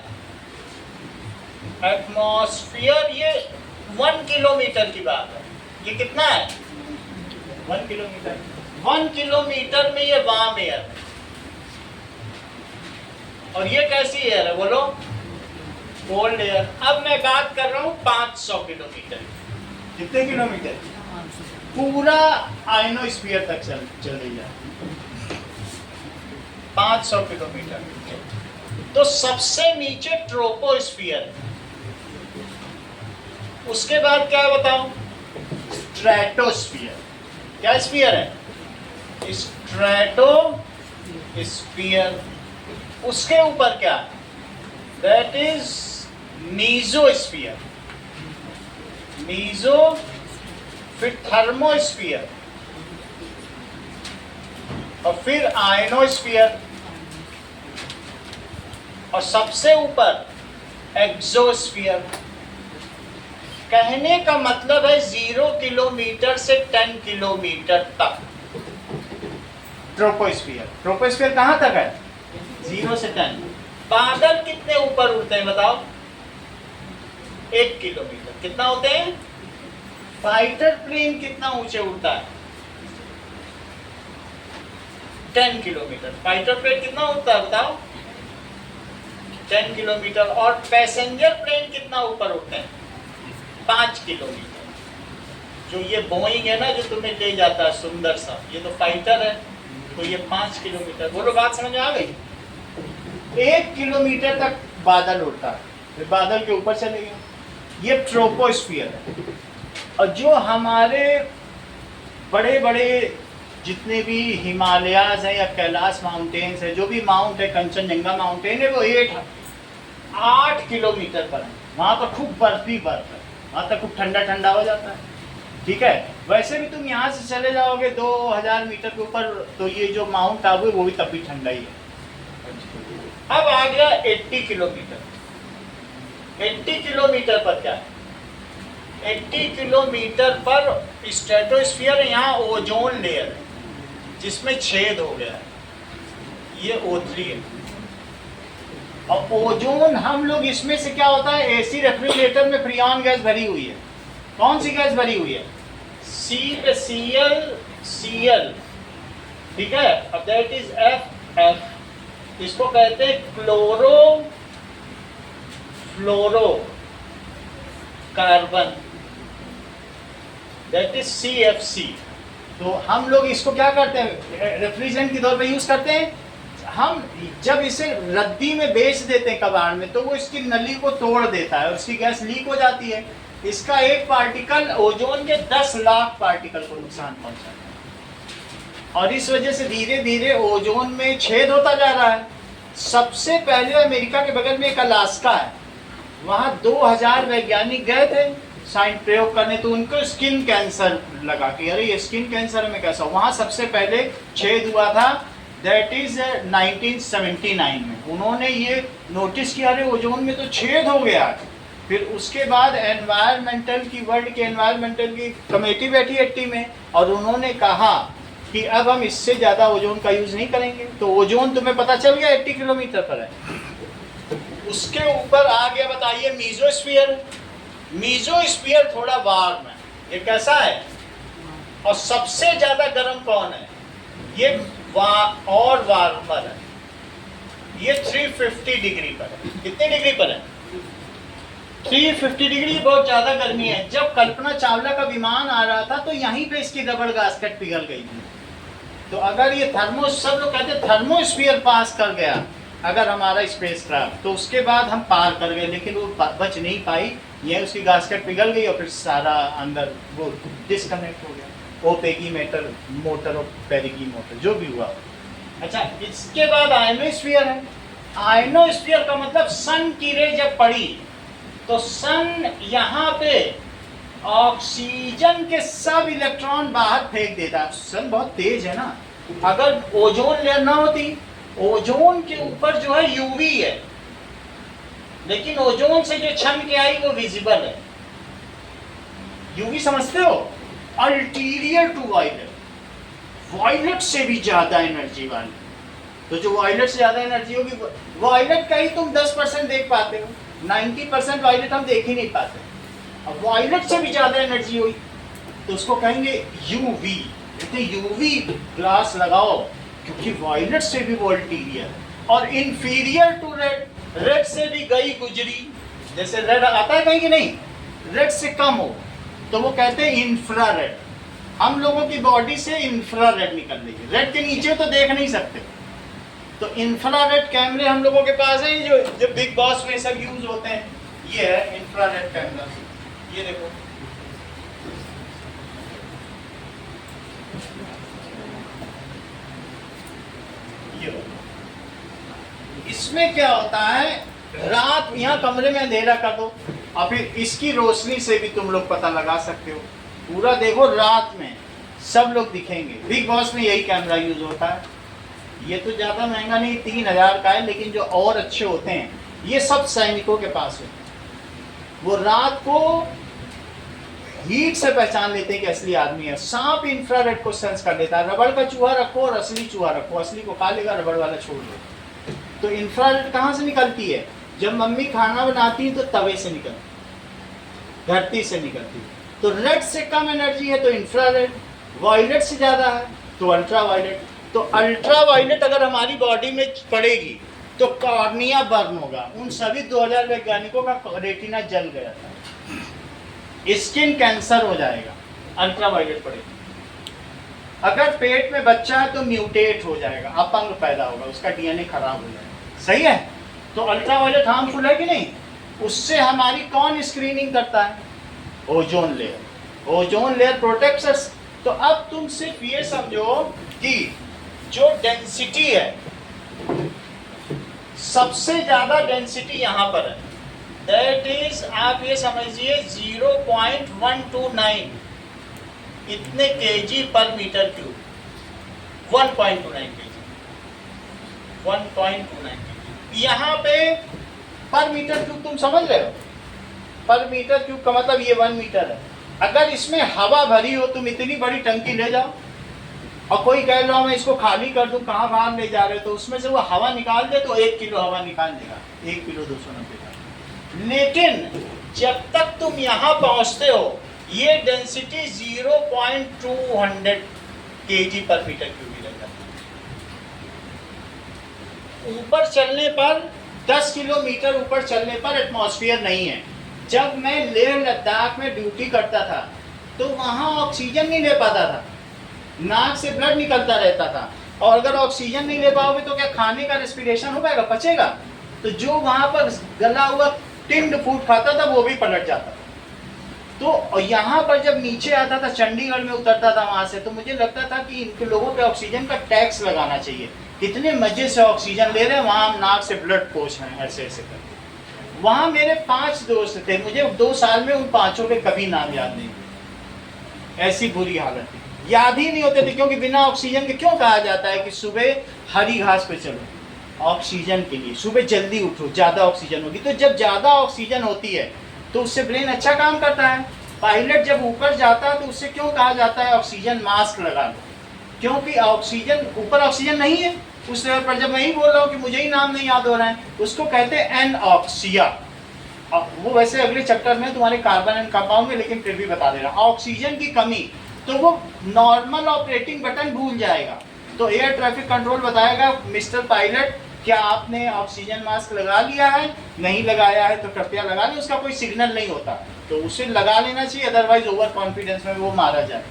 एटमॉस्फेयर ये 1 किलोमीटर की बात है, ये कितना है 1 किलोमीटर, 1 किलोमीटर में ये वार्म एयर है, और ये कैसी एयर है बोलो, कोल्ड एयर। अब मैं बात कर रहा हूं 500 किलोमीटर, कितने किलोमीटर, पूरा आयनोस्फीयर तक चले जाए 500 किलोमीटर, तो सबसे नीचे ट्रोपोस्फीयर, उसके बाद क्या बताऊं, स्ट्रेटोस्फीयर, क्या स्फीयर है, स्ट्रेटोस्फीयर, उसके ऊपर क्या, दैट इज मीजोस्फीयर, मीजो, फिर थर्मोस्फीयर, और फिर आयनोस्फीयर, और सबसे ऊपर एक्सोस्फीयर। कहने का मतलब है 0 किलोमीटर से 10 किलोमीटर तक ट्रोपोस्फीयर। ट्रोपोस्फीयर कहां तक है, 0 से 10। बादल कितने ऊपर उड़ते हैं बताओ, 1 किलोमीटर, कितना होते हैं, फाइटर प्लेन कितना ऊंचे उड़ता है, 10 किलोमीटर, फाइटर प्लेन कितना उड़ता है बताओ, 10 किलोमीटर, और पैसेंजर प्लेन कितना ऊपर उड़ते हैं, 5 किलोमीटर। जो ये बोइंग है ना जो तुम्हें ले जाता है सुंदर सा, ये तो फाइटर है, तो ये 5 किलोमीटर, बोलो बात समझ में आ गई, 1 किलोमीटर तक बादल उड़ता है, फिर बादल के ऊपर चले गए, ये ट्रोपोस्फीयर है। और जो हमारे बड़े बड़े जितने भी हिमालयाज हैं या कैलाश माउंटेन्स है, जो भी माउंट है, कंचनजंगा माउंटेन है, वो 8 किलोमीटर पर है, वहाँ पर खूब बर्फ ही बर्फ है, वहाँ तक खूब ठंडा ठंडा हो जाता है, ठीक है। वैसे भी तुम यहाँ से चले जाओगे 2000 मीटर के ऊपर, तो ये जो माउंट आबू है वो भी तब भी ठंडा ही है। अब आ गया 80 किलोमीटर, 80 किलोमीटर पर क्या है, 80 किलोमीटर पर स्ट्रेटोस्फीयर, यहाँ ओजोन लेयर है जिसमें छेद हो गया है, ये O3 है। और ओजोन हम लोग, इसमें से क्या होता है, एसी रेफ्रिजरेटर में फ्रीऑन गैस भरी हुई है, कौन सी गैस भरी हुई है, C पे Cl, ठीक है, अब दैट इज F, इसको कहते हैं फ्लोरो कार्बन, दैट इज CFC। तो हम लोग इसको क्या करते हैं, रेफ्रिजरेंट के तौर पे यूज करते हैं। हम जब इसे रद्दी में बेच देते हैं कबाड़ में, तो वो इसकी नली को तोड़ देता है और उसकी गैस लीक हो जाती है। इसका एक पार्टिकल ओजोन के 10 लाख पार्टिकल को नुकसान पहुंचाता है, और इस वजह से धीरे धीरे ओजोन में छेद होता जा रहा है। सबसे पहले अमेरिका के बगल में एक अलास्का है, वहाँ 2000 वैज्ञानिक गए थे साइंस प्रयोग करने, तो उनको स्किन कैंसर लगा कि अरे ये स्किन कैंसर में कैसा, वहाँ सबसे पहले छेद हुआ था, दैट इज 1979 में। उन्होंने ये नोटिस किया अरे ओजोन में तो छेद हो गया, फिर उसके बाद एनवायरमेंटल की, वर्ल्ड के एनवायरमेंटल की कमेटी बैठी 80 में, और उन्होंने कहा कि अब हम इससे ज़्यादा ओजोन का यूज़ नहीं करेंगे। तो ओजोन तुम्हें पता चल गया 80 किलोमीटर पर है। उसके ऊपर आ गया, बताइए, मीजोस्फीयर। मीजोस्फीयर थोड़ा वार्म है। ये कैसा है? और सबसे ज़्यादा गर्म कौन है? ये और वार्मर है। ये 350 डिग्री पर है। कितने डिग्री पर है? 350 डिग्री। बहुत ज़्यादा गर्मी है। जब कल्पना चावला का विमान आ रहा था तो यहीं पे इसकी रबड़ गास्केट पिघल गई थी। तो अगर ये सब लोग कहते थर्मोस्फीयर पास कर गया अगर हमारा स्पेसक्राफ्ट, तो उसके बाद हम पार कर गए, लेकिन वो बच नहीं पाई। ये उसकी गास्केट पिघल गई और फिर सारा अंदर वो डिस्कनेक्ट हो गया। ओपेगी मेटर मोटर और पेरिगी मोटर जो भी हुआ। अच्छा, इसके बाद आयनोस्फीयर है। आयनोस्फीयर का मतलब सन की रे जब पड़ी तो सन यहाँ पे ऑक्सीजन के सब इलेक्ट्रॉन बाहर फेंक देता है। सन बहुत तेज है ना। अगर ओजोन लेयर ना होती, ओजोन के ऊपर जो है यूवी है, लेकिन ओजोन से जो छन के आई वो विजिबल है। यूवी समझते हो? अल्टीरियर टू वायलेट, वायलेट से भी ज्यादा एनर्जी वाली। तो जो वायलेट से ज्यादा एनर्जी होगी, वायलेट का ही तुम 10% देख पाते हो, 90% वायलेट हम देख ही नहीं पाते। अब वायलेट से भी ज्यादा एनर्जी हुई तो उसको कहेंगे यूवी। कहते यूवी ग्लास लगाओ, क्योंकि वायलेट से भी वो अल्टीरियर है। और इंफीरियर टू रेड, रेड से भी गई गुजरी। जैसे रेड आता है कहीं कि नहीं, रेड से कम हो तो वो कहते हैं इंफ्रारेड। हम लोगों की बॉडी से इंफ्रारेड निकल रही है, रेड के नीचे तो देख नहीं सकते। तो इंफ्रारेड कैमरे हम लोगों के पास है, जो बिग बॉस में सब यूज होते हैं। ये है इंफ्रारेड कैमरा। ये देखो, ये इसमें क्या होता है, रात यहाँ कमरे में अंधेरा कर दो और फिर इसकी रोशनी से भी तुम लोग पता लगा सकते हो। पूरा देखो, रात में सब लोग दिखेंगे। बिग बॉस में यही कैमरा यूज होता है। ये तो ज़्यादा महंगा नहीं, 3000 का है, लेकिन जो और अच्छे होते हैं ये सब सैनिकों के पास होते हैं। वो रात को हीट से पहचान लेते हैं कि असली आदमी है। सांप इंफ्रारेड को सेंस कर लेता है। रबड़ का चूहा रखो और असली चूहा रखो, असली को खा लेगा, रबड़ वाला छोड़ दो। तो इंफ्रारेड कहाँ से निकलती है? जब मम्मी खाना बनाती है तो तवे से निकलती, धरती से निकलती। तो रेड से कम एनर्जी है तो इंफ्रारेड, वायलेट से ज़्यादा है तो अल्ट्रा वायलेट। तो अल्ट्रा वायलेट अगर हमारी बॉडी में पड़ेगी तो कॉर्निया बर्न होगा। उन सभी 2000 वैज्ञानिकों का रेटिना जल गया था, स्किन कैंसर हो जाएगा, अल्ट्रा वायलेट पड़ेगी। अगर पेट में बच्चा है तो म्यूटेट हो जाएगा, अपंग पैदा होगा, उसका डीएनए खराब हो जाएगा। सही है? तो अल्ट्रा वायलेट हार्मफुल है कि नहीं? उससे हमारी कौन स्क्रीनिंग करता है? Ozone layer. Ozone layer protects us. तो अब तुम सिर्फ ये समझो कि जो डेंसिटी है, सबसे ज्यादा डेंसिटी यहाँ पर है। दैट इज, आप ये समझिए 0.129 इतने केजी पर मीटर क्यूब। 1.29 KG, 1.29 KG. यहाँ पे पर मीटर क्यूब तुम समझ रहे हो? पर मीटर क्यूब का मतलब ये 1 मीटर है। अगर इसमें हवा भरी हो, तुम इतनी बड़ी टंकी ले जाओ और कोई कह लो मैं इसको खाली कर दूं, कहाँ बाहर ले जा रहे हो, तो उसमें से वो हवा निकाल दे तो 1 किलो हवा निकाल देगा, 1 किलो 290 ग्राम। लेकिन जब तक तुम यहाँ पहुँचते हो ये डेंसिटी 0.200 केजी पर मीटर क्यूब ही रह जाती है। ऊपर चलने पर 10 किलोमीटर ऊपर चलने पर एटमॉस्फेयर नहीं है। जब मैं लेह लद्दाख में ड्यूटी करता था तो वहाँ ऑक्सीजन नहीं ले पाता था, नाक से ब्लड निकलता रहता था। और अगर ऑक्सीजन नहीं ले पाओगे तो क्या खाने का रेस्पिरेशन हो पाएगा, पचेगा? तो जो वहाँ पर गला हुआ टिंड फूड खाता था वो भी पलट जाता था। तो यहाँ पर जब नीचे आता था, चंडीगढ़ में उतरता था वहाँ से, तो मुझे लगता था कि इनके लोगों पे ऑक्सीजन का टैक्स लगाना चाहिए। कितने मजे से ऑक्सीजन ले रहे हैं, वहाँ हम नाक से ब्लड पोछ रहे हैं ऐसे ऐसे करके। वहाँ मेरे 5 दोस्त थे, मुझे 2 साल में उन 5 के कभी नाम याद नहीं, ऐसी बुरी हालत थी, याद ही नहीं होते थे। क्योंकि बिना ऑक्सीजन के क्यों कहा जाता है कि सुबह हरी घास पे चलो? ऑक्सीजन के लिए। सुबह जल्दी उठो, ज़्यादा ऑक्सीजन होगी। तो जब ज़्यादा ऑक्सीजन होती है तो उससे ब्रेन अच्छा काम करता है। पायलट जब ऊपर जाता है तो उससे क्यों कहा जाता है ऑक्सीजन मास्क लगा लो, क्योंकि ऑक्सीजन ऊपर ऑक्सीजन नहीं है उस लेवल पर। जब मैं ही बोल रहा हूँ कि मुझे ही नाम नहीं याद हो रहा है, उसको कहते हैं एनऑक्सिया। वो वैसे अगले चैप्टर में तुम्हारे कार्बन एंड कंपाउंड में, लेकिन फिर भी बता दे रहा हूँ, ऑक्सीजन की कमी तो वो नॉर्मल ऑपरेटिंग बटन भूल जाएगा। तो एयर ट्रैफिक कंट्रोल बताएगा मिस्टर पायलट क्या आपने ऑक्सीजन मास्क लगा लिया है, नहीं लगाया है तो कृपया लगा लें। उसका कोई सिग्नल नहीं होता तो उसे लगा लेना चाहिए, अदरवाइज ओवर कॉन्फिडेंस में वो मारा जाए।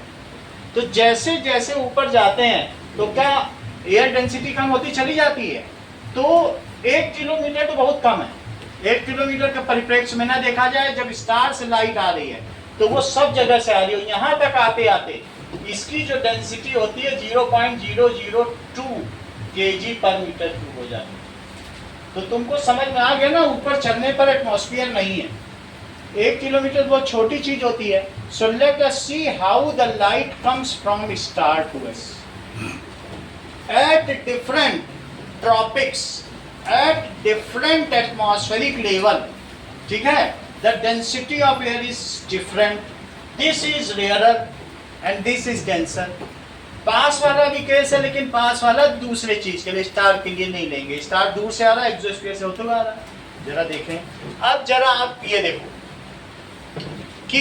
तो जैसे जैसे ऊपर जाते हैं तो क्या एयर डेंसिटी कम होती चली जाती है। तो 1 किलोमीटर तो बहुत कम है। 1 किलोमीटर के परिप्रेक्ष्य में ना देखा जाए, जब स्टार से लाइट आ रही है तो वो सब जगह से आ रही है। यहाँ तक आते आते इसकी जो डेंसिटी होती है 0.002 kg/m³ हो जाती है। तो तुमको समझ में आ गया ना, ऊपर चढ़ने पर एटमॉस्फेयर नहीं है। 1 किलोमीटर बहुत छोटी चीज होती है। So let us see how the light comes from star to us at different tropics, at different atmospheric level. ठीक है, the density of air is different, this is rarer and this is denser. पास वाला भी case है, लेकिन पास वाला दूसरे चीज के लिए, स्टार के लिए नहीं लेंगे। स्टार दूर से आ रहा है, एक्सोस्फीयर से होते हुए आ रहा है। जरा देखें, अब जरा आप ये देखो कि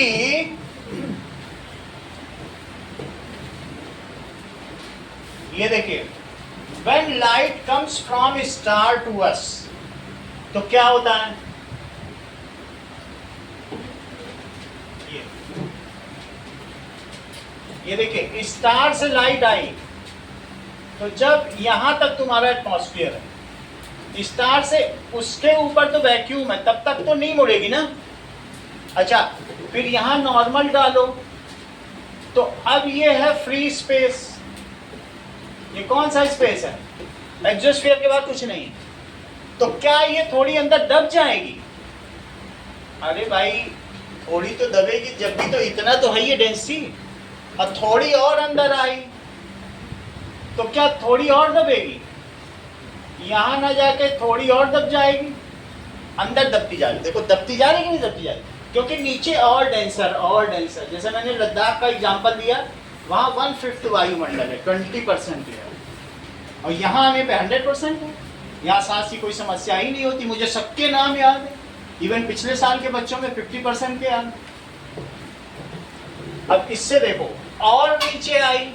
ये देखिए, when light comes from star to us तो क्या होता है, ये देखिए स्टार से लाइट आई तो जब यहां तक तुम्हारा एटमॉस्फेयर है, स्टार से उसके ऊपर तो वैक्यूम है, तब तक तो नहीं मुड़ेगी ना। अच्छा, फिर यहां नॉर्मल डालो तो अब ये है फ्री स्पेस। ये कौन सा स्पेस है, एक्सोस्फीयर के बाद कुछ नहीं। तो क्या ये थोड़ी अंदर दब जाएगी? अरे भाई थोड़ी तो दबेगी, जब भी तो इतना तो है ये डेंसिटी। और थोड़ी और अंदर आई तो क्या थोड़ी और दबेगी? यहां ना जाके थोड़ी और दब जाएगी, अंदर दबती जा रही। देखो दबती जा रही कि नहीं दबती जा रही, क्योंकि नीचे और डेंसर और डेंसर। जैसे मैंने लद्दाख का एग्जांपल दिया, वहां 1/5 वायुमंडल है, 20% है, और यहाँ आने पे 100% है। यहाँ सांस की कोई समस्या ही नहीं होती। मुझे सबके नाम याद है, इवन पिछले साल के बच्चों में 50% के याद। अब इससे देखो और नीचे आई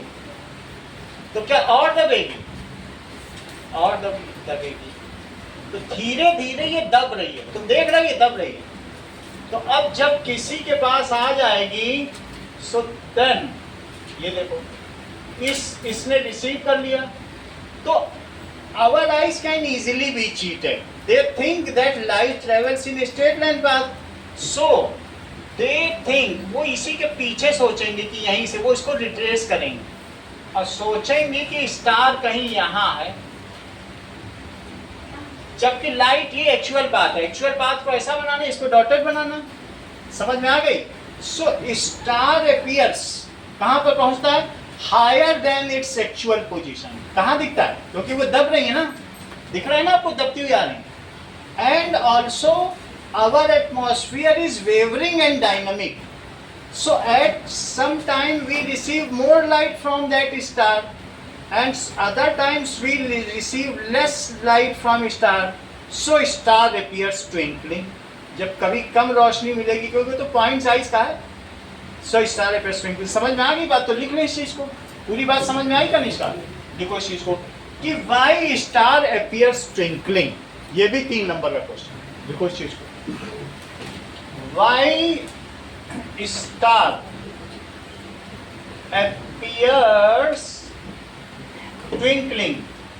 तो क्या और दबेगी? और दबेगी। तो धीरे धीरे ये दब रही है, तुम देख रहे हो ये दब रही है। तो अब जब किसी के पास आ जाएगी, सो देन ये देखो इसने रिसीव कर लिया। तो our eyes can easily be cheated, they think that light travels in straight line path, so they think, वो इसी के पीछे सोचेंगे कि यहीं से वो इसको रिट्रेस करेंगे और सोचेंगे कि स्टार कहीं यहाँ है, जबकि लाइट ये एक्चुअल पाथ है। एक्चुअल पाथ को ऐसा बनाना, इसको डॉटेड बनाना। समझ में आ गई? सो स्टार अपीयर्स कहाँ पर पहुंचता है? Higher than its actual position. कहाँ दिखता है? क्योंकि वो दब रही है ना, दिख रहा है ना आपको, दबती हुई आ रही है। And also our atmosphere is wavering and dynamic, so at some time we receive more light from that star and other times we receive less light from star, so star appears twinkling। जब कभी कम रोशनी मिलेगी, क्योंकि तो point size का है, so star appears twinkling। समझ में आ गई बात? तो लिख लो इस चीज को, पूरी बात समझ में आई का निष्ठा? लिखो इस चीज को कि why star appears twinkling। ये भी 3 नंबर का क्वेश्चन, लिखो इस चीज को। Why star appears twinkling?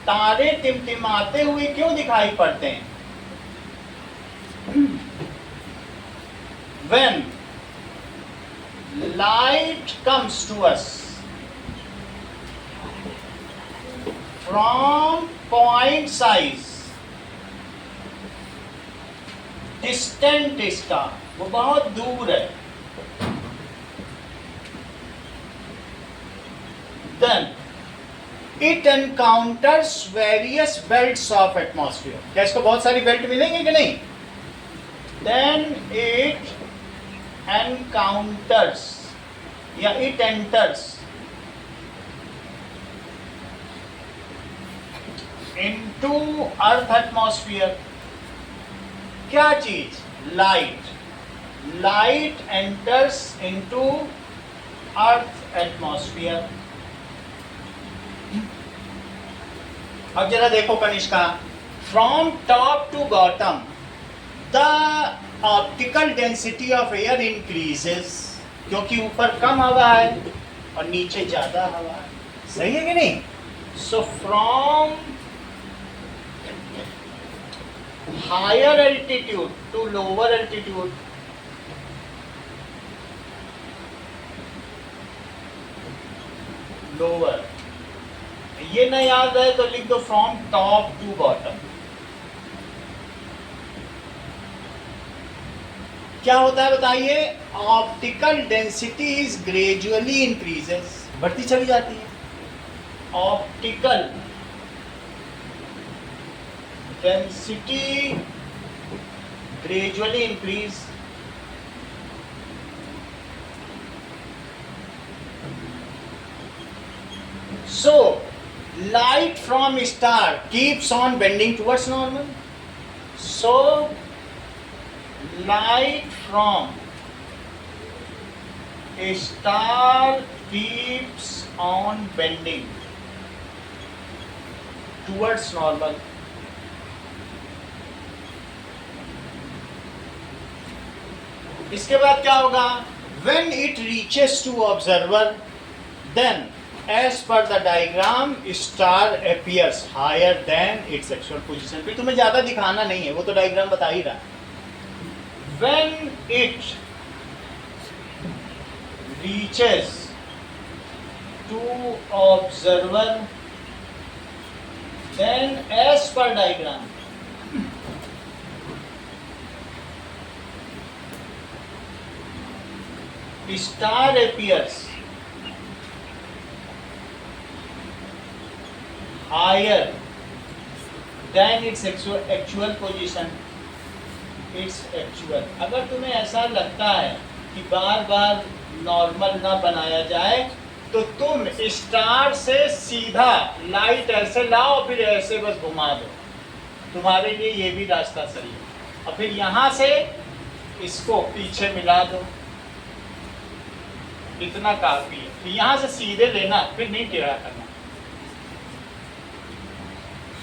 तारे टिमटिमाते हुए क्यों दिखाई पड़ते हैं? When light comes to us from point size distant star, वो बहुत दूर है, then it encounters various belts of atmosphere। क्या इसको बहुत सारी बेल्ट मिलेंगे कि नहीं? Then it encounters या it enters into earth atmosphere, क्या चीज? Light enters into earth atmosphere. अब जरा देखो Kanishka, from top to bottom the optical density of air increases, क्योंकि ऊपर कम हवा है और नीचे ज्यादा हवा है, सही है कि नहीं? So from higher altitude to lower altitude, lower, ये ना याद है तो लिख दो फ्रॉम टॉप टू बॉटम. क्या होता है बताइए? Optical density is gradually increases, बढ़ती चली जाती है. Optical density gradually increase. So light from star keeps on bending towards normal. So light from a star keeps on bending towards normal. इसके बाद क्या होगा? When it reaches to observer, then as per the diagram star appears higher than its actual position. फिर तुम्हें ज्यादा दिखाना नहीं है, वो तो डायग्राम बता ही रहा है. When it reaches to observer, then as per diagram star appears higher than its actual position. Its actual. अगर तुम्हें ऐसा लगता है कि बार बार नॉर्मल ना बनाया जाए तो तुम स्टार से सीधा लाइट ऐसे लाओ, फिर ऐसे बस घुमा दो, तुम्हारे लिए ये भी रास्ता सही है. और फिर यहाँ से इसको पीछे मिला दो, इतना काफी है. तो यहाँ से सीधे लेना, फिर नहीं टेढ़ा करना,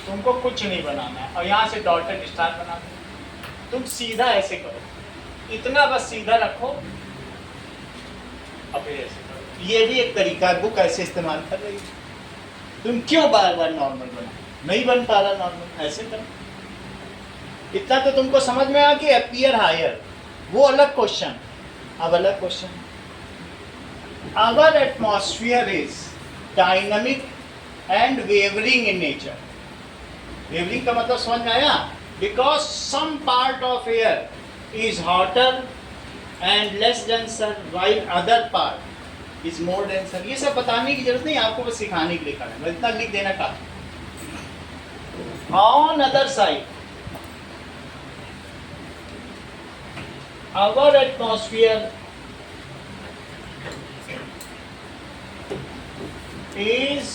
तुमको कुछ नहीं बनाना है. और यहाँ से डॉटेड स्टार बना दो, तुम सीधा ऐसे करो, इतना बस सीधा रखो और फिर ऐसे करो. ये भी एक तरीका है, बुक ऐसे इस्तेमाल कर रही है. तुम क्यों बार बार नॉर्मल बना? नहीं बन पा रहा नॉर्मल, ऐसे करो. इतना तो तुमको समझ में आ कि अपीयर हायर, वो अलग क्वेश्चन. अब अलग question, our atmosphere is dynamic and wavering in nature. Wavering का मतलब समझ में आया? Because some part of air is hotter and less denser while other part is more denser. ये सब बताने की जरूरत नहीं, आपको बस सिखाने के लिए करना है, इतना लिख देना काफी. On other side our atmosphere is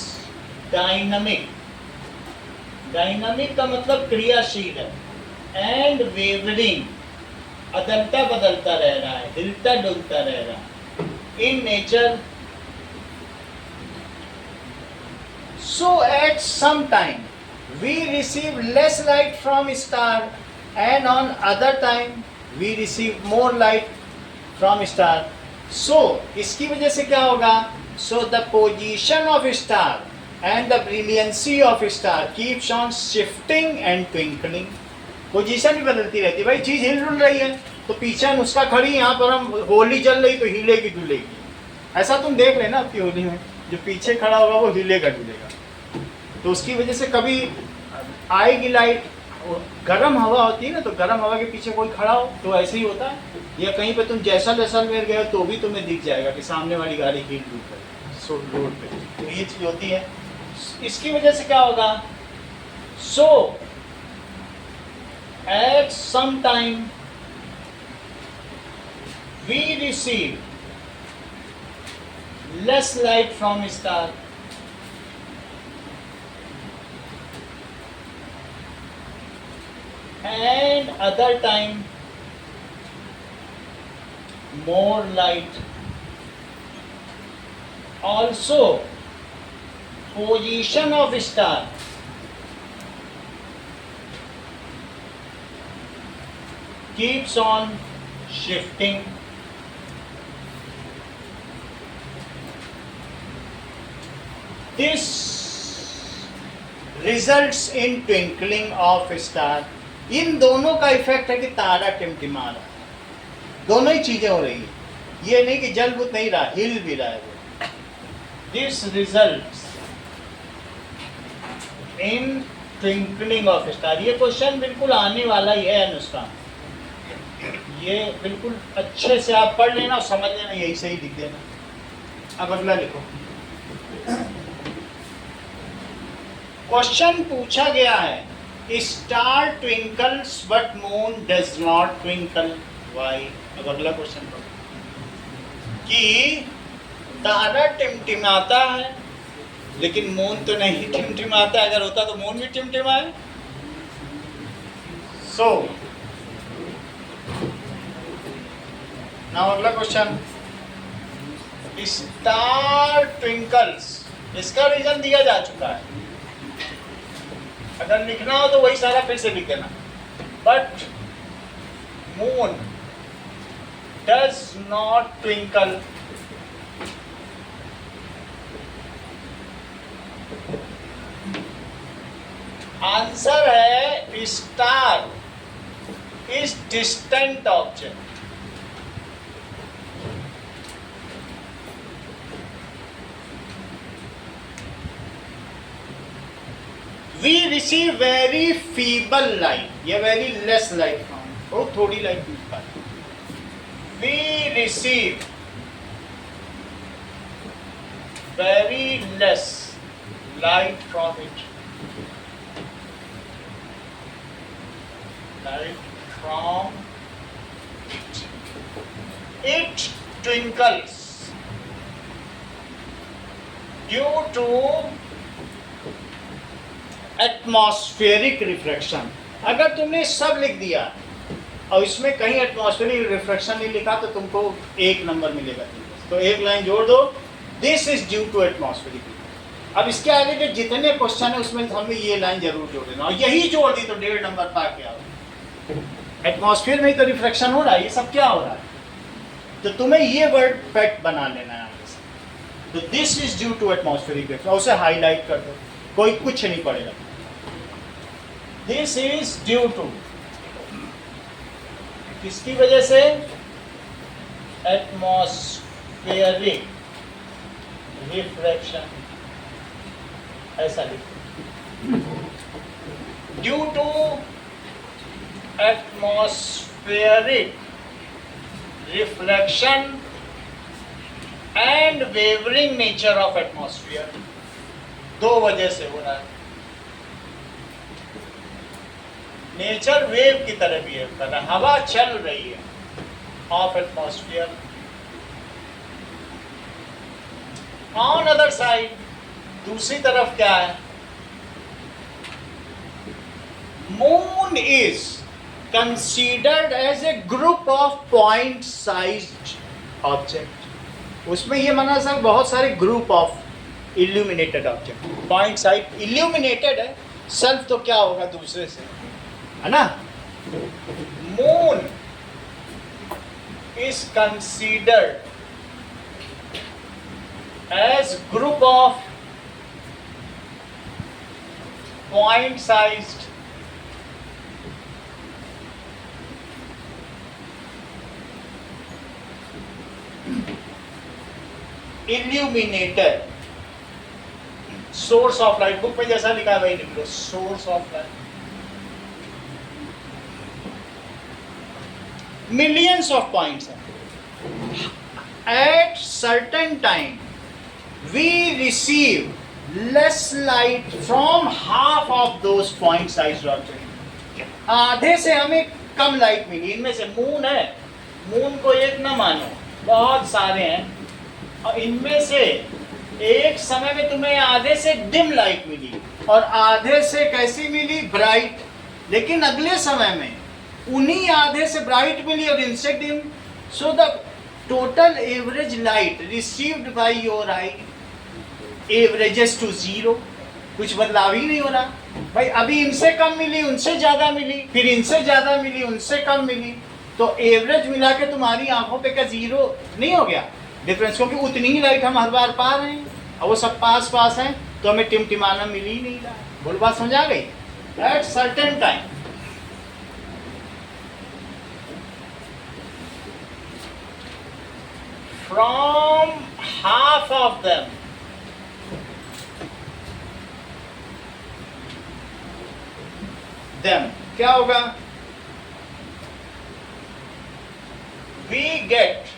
dynamic. Dynamic का मतलब क्रियाशील है. एंड वेवरिंग, अदलता बदलता रह रहा है, हिलता डुलता रह रहा है. In nature, so at some time we receive less light from star and on other time we receive more light from star. So इसकी वजह से क्या होगा? So the position of star and the brilliancy of star keeps on shifting and twinkling. Position भी बदलती रहती है भाई, चीज हिल डुल रही है तो पीछे नुस्खा खड़ी, यहाँ पर हम होली चल रही तो हिलेगी डुलेगी. ऐसा तुम देख लेना आपकी होली में, जो पीछे खड़ा होगा वो हिलेगा डुलेगा. तो उसकी वजह से कभी आएगी लाइट, गर्म हवा होती है ना, तो गर्म हवा के पीछे कोई खड़ा हो तो ऐसे ही होता है. या कहीं पे तुम जैसलमेर गए तो भी तुम्हें दिख जाएगा कि सामने वाली गाड़ी हिल डुल रही सो रोड पे. तो ये चीज होती है. इसकी वजह से क्या होगा? सो at some time we receive less light from star. And other time more light. Also, position of star keeps on shifting. This results in twinkling of star. इन दोनों का इफेक्ट है कि तारा टिमटिमा रहा है, दोनों ही चीजें हो रही है, ये नहीं कि जल बुत नहीं रहा, हिल भी रहा है वो. This results in twinkling of star. ये क्वेश्चन बिल्कुल आने वाला ही है अनुष्का, ये बिल्कुल अच्छे से आप पढ़ लेना और समझ लेना, यही से ही लिख देना. अब अगला लिखो. क्वेश्चन पूछा गया है, star twinkles but moon does not twinkle, why. अब अगला क्वेश्चन पढ़ो कि तारा टिमटिमाता है लेकिन मून तो नहीं टिमटिमाता. अगर होता तो मून भी टिमटिमाए. सो नाउ अगला क्वेश्चन, स्टार ट्विंकल्स, इसका रीजन दिया जा चुका है. अगर लिखना हो तो वही सारा फिर से लिख देना. But moon does not twinkle. Answer है star is distant object. We receive very feeble light, या very less light from, बहुत थोड़ी लाइट मिल पाती. We receive very less light from it. Light from it. It twinkles due to atmospheric refraction. अगर तुमने सब लिख दिया और इसमें कहीं एटमॉस्फेरिक रिफ्रैक्शन नहीं लिखा तो तुमको 1 नंबर मिलेगा. तो एक लाइन जोड़ दो, this is due to atmospheric. अब इसके आगे जो जितने क्वेश्चन है उसमें हमने ये लाइन जरूर जोड़ देना, और यही जोड़ दी तो 1.5 नंबर पा के आओ. एटमॉस्फेयर में तो रिफ्रैक्शन हो रहा है, ये सब क्या हो रहा है, तो तुम्हें ये वर्ड पेट बना लेना है आगे से. तो this is due to atmospheric refraction, उसे हाईलाइट कर दो, कोई कुछ नहीं पड़ेगा. दिस इज ड्यू टू, किसकी वजह से, एटमॉस्फेरिक रिफ्रैक्शन. ऐसा लिखो, due to atmospheric reflection and wavering nature of atmosphere. 2 वजह से हो रहा है. नेचर वेव की तरह बिहेव कर रहा है, हवा चल रही है of atmosphere. On other side, दूसरी तरफ क्या है, moon is considered as a group of point sized object. उसमें ये माना सर बहुत सारे group of illuminated object. Point size illuminated है, सेल्फ तो क्या होगा दूसरे से, है ना. Moon is considered as group of point sized illuminated source of light. Book पे जैसा लिखा है वही लिख लो, source of light. Millions of points हैं. At certain time we receive less light from half of those point size object. आधे से हमें कम लाइट मिली. इनमें से मून है, मून को एक एक ना मानो, बहुत सारे हैं, और इनमें से एक समय में तुम्हें आधे से डिम लाइट मिली और आधे से कैसी मिली, ब्राइट। लेकिन अगले समय में उन्हीं आधे से ब्राइट मिली और इनसे dim. So the total average light received by your eye averages to zero. कुछ बदलाव ही नहीं हो रहा भाई, अभी इनसे कम मिली, उनसे ज्यादा मिली, फिर इनसे ज्यादा मिली, उनसे कम मिली, तो एवरेज मिला के तुम्हारी आंखों पे क्या जीरो नहीं हो गया डिफरेंस? क्योंकि उतनी ही लाइट हम हर बार पा रहे हैं और वो सब पास पास हैं, तो हमें टिमटिमाना मिल ही नहीं रहा। बोल बात समझ आ गई? Eight certain time from half of them क्या होगा? We get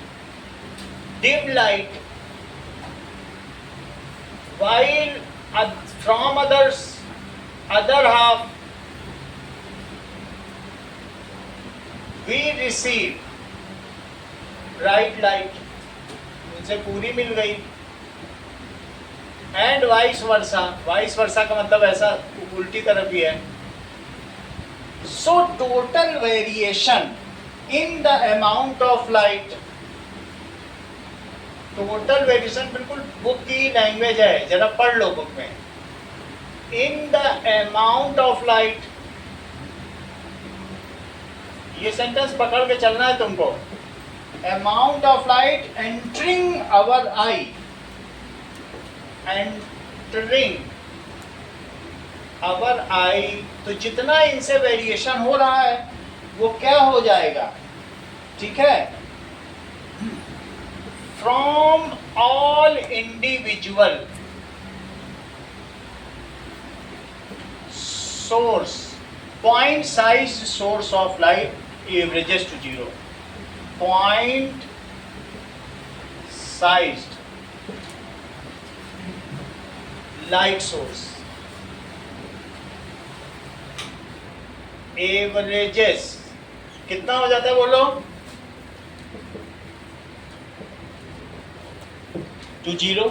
dim light while from other half we receive bright light, उनसे पूरी मिल गई। And vice versa, vice versa का मतलब ऐसा उल्टी तरफ भी है। So total variation in the amount of light, total variation बिल्कुल बुक की लैंग्वेज है, जरा पढ़ लो बुक में। In the amount of light, ये सेंटेंस पकड़ के चलना है तुमको। Amount of light entering our eye, entering our eye, तो जितना इनसे वेरिएशन हो रहा है वो क्या हो जाएगा? ठीक है, from all individual source, point size source of light averages to zero. Point size light source averages कितना हो जाता है बोलो? To zero.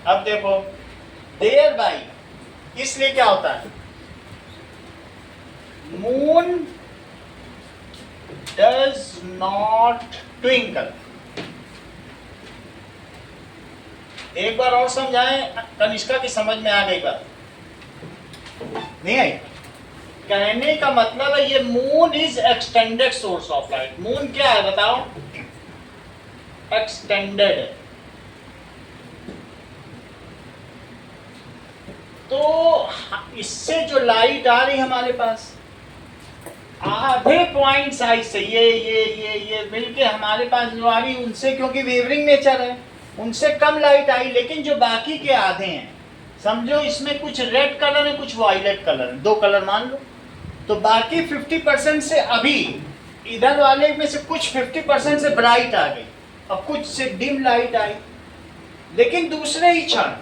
अब देखो देयर बाई, इसलिए क्या होता है? Moon does not twinkle. एक बार और समझाएं, कनिष्का की समझ में आ गई बात? नहीं आई? कहने का मतलब है ये moon is extended source of light. Moon क्या है बताओ? एक्सटेंडेड है। तो इससे जो लाइट आ रही हमारे पास आधे पॉइंट साइज से ये मिलके हमारे पास जो आ रही उनसे, क्योंकि वेवरिंग नेचर है, उनसे कम लाइट आई। लेकिन जो बाकी के आधे हैं, समझो इसमें कुछ रेड कलर है, कुछ वायलेट कलर है, दो कलर मान लो, तो बाकी 50% से अभी इधर वाले में से कुछ 50% से ब्राइट आ गई और कुछ से डिम लाइट आई। लेकिन दूसरे ही क्षण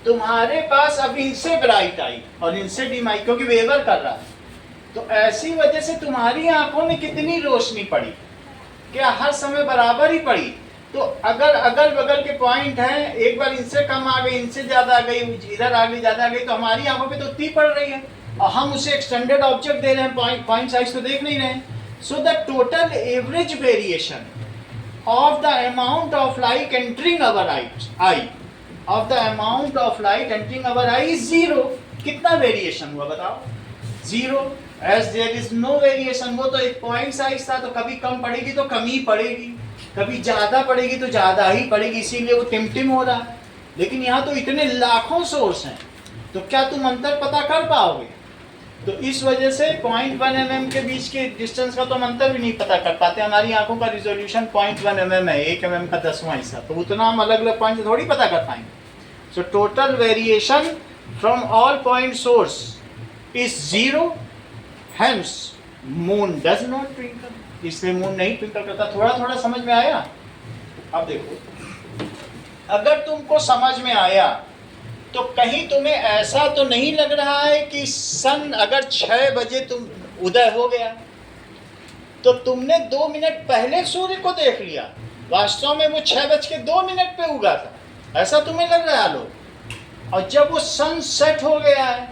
तुम्हारे पास अब इनसे ब्राइट आई और इनसे डिम आई, क्योंकि वेवर कर रहा है। तो ऐसी वजह से तुम्हारी आंखों में कितनी रोशनी पड़ी? क्या हर समय बराबर ही पड़ी? तो अगर अगल बगल के पॉइंट हैं, एक बार इनसे कम आ गई, इनसे ज्यादा आ गई, इधर आ गई, ज्यादा आ गई, तो हमारी आंखों पे तो उतनी पड़ रही है और हम उसे एक्सटेंडेड ऑब्जेक्ट दे रहे हैं, पॉइंट साइज तो देख नहीं रहे हैं। So the total average variation of the amount of light entering our eye, of the amount of light entering our eye is zero. कितना वेरिएशन हुआ बताओ? Zero. As there is no variation, वो तो एक पॉइंट साइज था, तो कभी कम पड़ेगी तो कम ही पड़ेगी, कभी ज्यादा पड़ेगी तो ज्यादा ही पड़ेगी, इसीलिए वो टिम हो रहा है। लेकिन यहाँ तो इतने लाखों सोर्स हैं, तो क्या तुम अंतर पता कर पाओगे? तो इस वजह से 0.1 mm के बीच के डिस्टेंस का तो हम अंतर भी नहीं पता कर पाते। हमारी आंखों का रिजोल्यूशन 0.1 mm है, 1 mm का 10वां हिस्सा, तो उतना हम अलग अलग पॉइंट थोड़ी पता कर पाएंगे। So total variation from all point source is zero, hence moon does not twinkle, इसलिए मून नहीं ट्विंकल करता। थोड़ा थोड़ा समझ में आया? अब देखो, अगर तुमको समझ में आया तो कहीं तुम्हें ऐसा तो नहीं लग रहा है कि सन अगर 6 बजे तुम उदय हो गया तो तुमने 2 मिनट पहले सूर्य को देख लिया, वास्तव में वो 6:02 पे उगा था, ऐसा तुम्हें लग रहा है लोग। और जब वो सन सेट हो गया है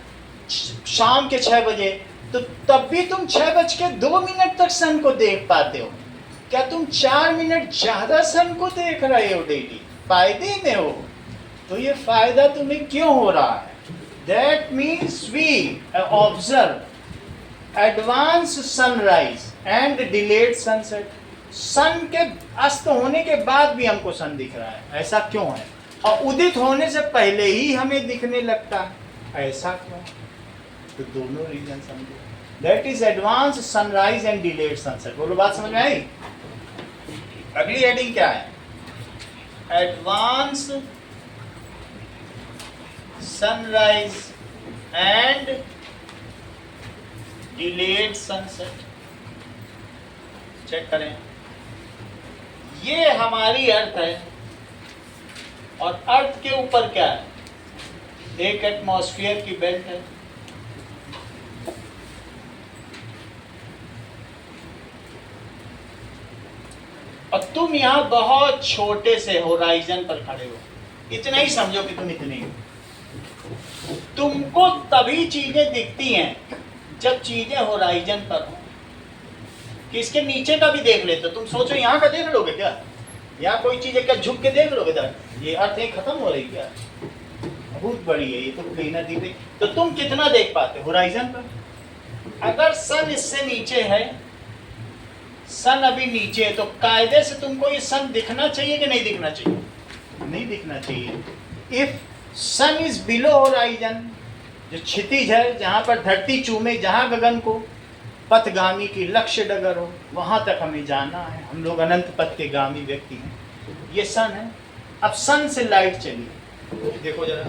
शाम के 6 बजे, तो तब भी तुम 6:02 तक सन को देख पाते हो। क्या तुम 4 मिनट ज्यादा सन को देख रहे हो डेली, फायदे में हो? तो ये फायदा तुम्हें क्यों हो रहा है? That means we observe advance sunrise and delayed sunset. Sun के अस्त होने के बाद भी हमको सन दिख रहा है, ऐसा क्यों है? और उदित होने से पहले ही हमें दिखने लगता है, ऐसा क्यों? तो दोनों रीजन समझो। That is advance sunrise and delayed sunset. बोलो, बात समझ में आई? अगली हेडिंग क्या है? Advance sunrise and delayed sunset. Check करें, ये हमारी अर्थ है, और अर्थ के ऊपर क्या है? एक एटमॉस्फेयर की बेल्ट है। और तुम यहां बहुत छोटे से होराइजन पर खड़े हो, इतना ही समझो कि तुम इतने हो। तुमको तभी चीजें दिखती हैं जब चीजें होराइजन पर हो। कि इसके नीचे का भी देख लेते हो, तुम सोचो यहां का देख लोगे क्या? यहाँ कोई चीज क्या झुक के देख लोगे? ये अर्थ एक खत्म हो रही क्या? बहुत बड़ी है ये, तो क्लीनर दिख रही। तो तुम कितना देख पाते होराइजन पर? अगर सन इससे नीचे है, सन अभी नीचे है, तो कायदे से तुमको ये सन दिखना चाहिए कि नहीं दिखना चाहिए? नहीं दिखना चाहिए। If sun is below horizon, जो क्षितिज है, जहां पर धरती चूमे, जहां गगन को पथगामी की लक्ष्य डगर हो, वहां तक हमें जाना है। हम लोग अनंत पथ के गामी व्यक्ति हैं। ये सन है। अब सन से लाइट चली, देखो जरा।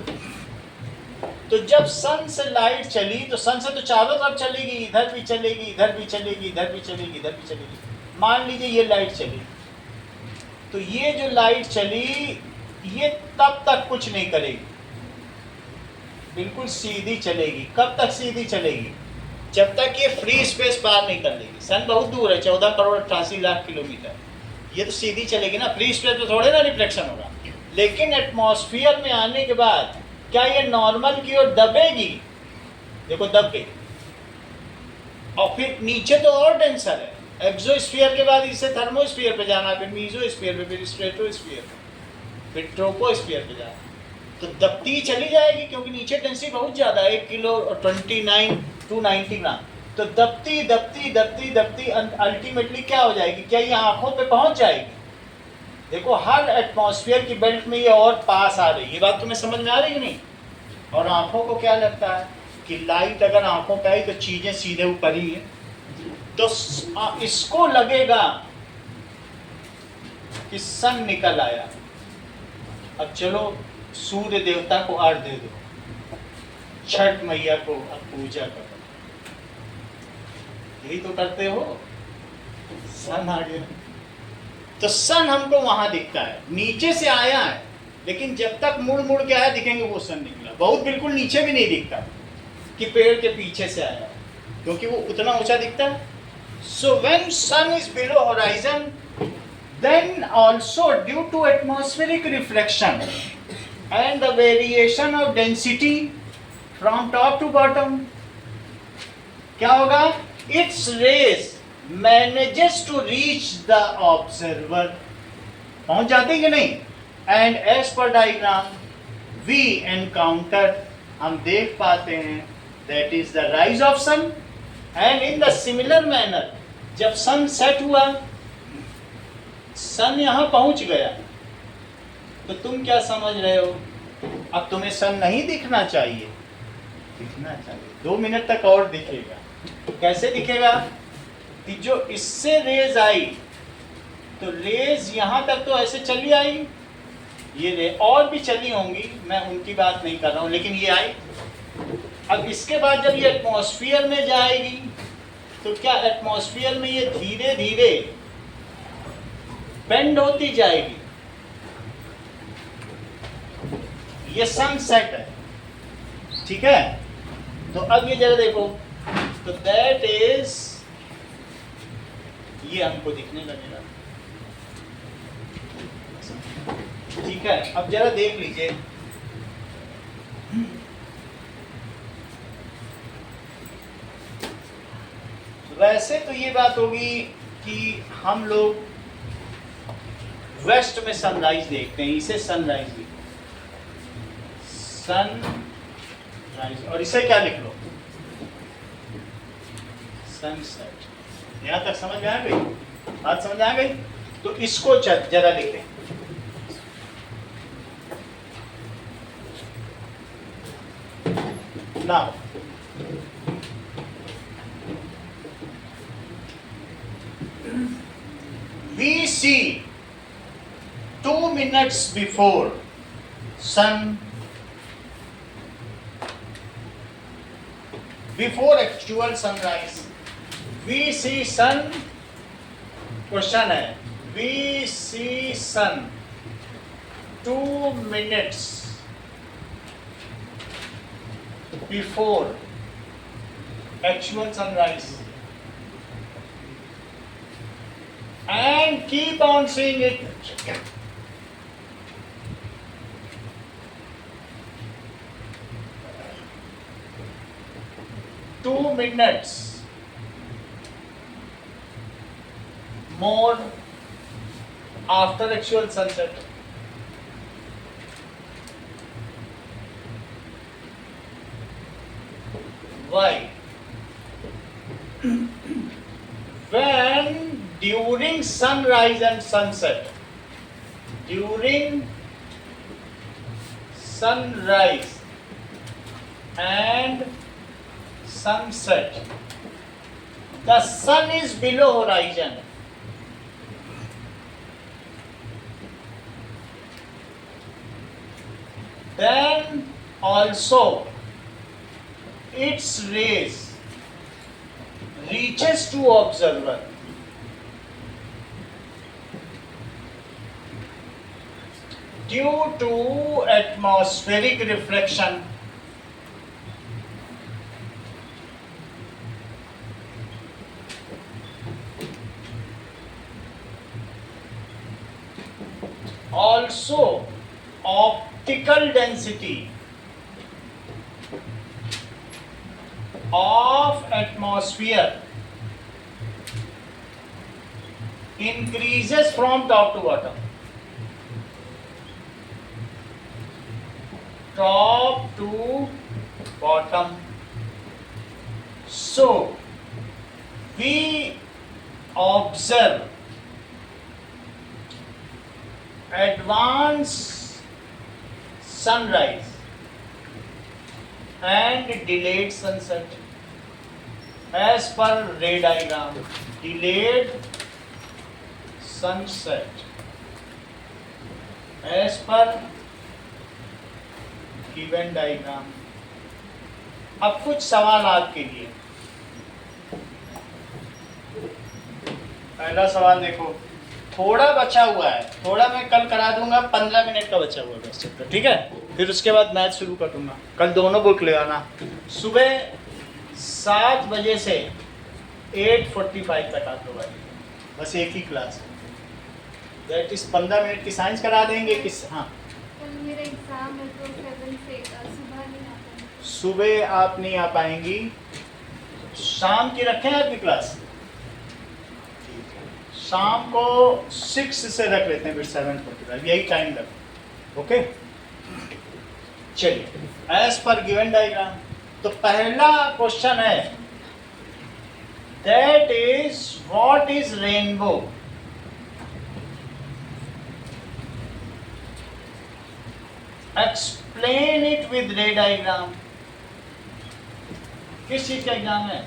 तो जब सन से लाइट चली, तो सन से तो चारों तरफ चलेगी, इधर भी चलेगी, इधर भी चलेगी, इधर भी चलेगी, इधर भी चलेगी। मान लीजिए ये लाइट चली, तो ये जो लाइट चली, ये तब तक कुछ नहीं करेगी, बिल्कुल सीधी चलेगी। कब तक सीधी चलेगी? जब तक ये फ्री स्पेस पार नहीं कर लेगी। सन बहुत दूर है, 14,88,00,000 किलोमीटर। ये तो सीधी चलेगी ना, फ्री स्पेस में थोड़े ना रिफ्लेक्शन होगा। लेकिन एटमॉस्फेयर में आने के बाद क्या ये नॉर्मल की ओर दबेगी? देखो दब गई। और फिर नीचे तो और डेंसर है। एक्सोस्फीयर के बाद इसे थर्मोस्फीयर पे जाना, फिर मीजोस्फीयर पे, फिर स्ट्रेटोस्फीयर पे, फिर ट्रोपोस्फीयर पे जाना। तो दबती चली जाएगी, क्योंकि नीचे डेंसिटी बहुत ज़्यादा है, 1 किलो और 290 ग्राम। तो दबती दबती दबती दबती अल्टीमेटली क्या हो जाएगी? क्या ये आंखों पे पहुंच जाएगी? देखो, हर एटमॉस्फेयर की बेल्ट में ये और पास आ रही है। ये बात तुम्हें समझ में आ रही है नहीं? और आंखों को क्या लगता है कि लाइट अगर आंखों पे आई तो चीजें सीधे ऊपर ही है। तो इसको लगेगा कि सन निकल आया, अब चलो सूर्य देवता को अर्घ्य दे दो, छठ मैया को अब पूजा करो। यही तो करते हो। सन आ गया, तो सन हमको वहां दिखता है, नीचे से आया है, लेकिन जब तक मुड़ मुड़ के आया दिखेंगे वो सन निकला। बहुत बिल्कुल नीचे भी नहीं दिखता कि पेड़ के पीछे से आया, क्योंकि वो उतना ऊंचा दिखता है। So when sun is below horizon, then also due to atmospheric reflection and the variation of density from top to bottom, क्या होगा? Its rays manages to reach the observer, पहुंच जाते कि नहीं? And as per diagram we encounter, हम देख पाते हैं, that is the rise of sun, and in the similar manner जब sun set हुआ, सन यहां पहुंच गया, तो तुम क्या समझ रहे हो? अब तुम्हें सन नहीं दिखना चाहिए, दिखना चाहिए। 2 मिनट तक और दिखेगा। कैसे दिखेगा? कि जो इससे रेज आई, तो रेज यहां तक तो ऐसे चली आई, ये रे और भी चली होंगी, मैं उनकी बात नहीं कर रहा हूं, लेकिन ये आई। अब इसके बाद जब ये एटमॉस्फेयर में जाएगी, तो क्या एटमॉस्फेयर में ये धीरे धीरे बेंड होती जाएगी। ये सनसेट है, ठीक है? तो अब ये जरा देखो, तो दैट इज ये हमको दिखने लगेगा। ठीक है, अब जरा देख लीजिए, वैसे तो ये बात होगी कि हम लोग वेस्ट में सनराइज देखते हैं, इसे सनराइज भी, सनराइज, और इसे क्या लिख लो, सनसेट। यहां तक समझ में आ गई? बात समझ में आ गई? तो इसको जरा लिख लें। Now we see 2 minutes before before actual sunrise, we see sun, question है, we see sun 2 minutes before actual sunrise and keep on seeing it. Two minutes more after actual sunset. Why? When during sunrise and sunset, during sunrise and sunset, the sun is below horizon. Then also its rays reaches to observer. Due to atmospheric reflection, also optical density of atmosphere increases from top to bottom. Top to bottom. So we observe advanced sunrise and delayed sunset as per ray diagram. Delayed sunset as per given diagram. अब कुछ सवाल आपके लिए। पहला सवाल देखो, थोड़ा बचा हुआ है, थोड़ा मैं कल करा दूंगा, 15 मिनट का बचा हुआ है बस चैप्टर, ठीक है? फिर उसके बाद मैथ शुरू कर दूंगा। कल दोनों बुक ले आना, सुबह 7 बजे से 8:45 तक आप लोग आइए, बस एक ही क्लास है। दैट इज 15 मिनट की साइंस करा देंगे। किस, हाँ कल मेरा एग्जाम है तो 7 से सुबह नहीं आ पाऊंगी। सुबह आप नहीं आ पाएंगी, शाम की रखें आपकी क्लास, शाम को 6 से रख लेते हैं, फिर 7:45 यही टाइम लग। ओके, चलिए एज पर गिवन डायग्राम। तो पहला क्वेश्चन है, that is what is rainbow. Explain it with रे डायग्राम। किस चीज का एग्जाम है?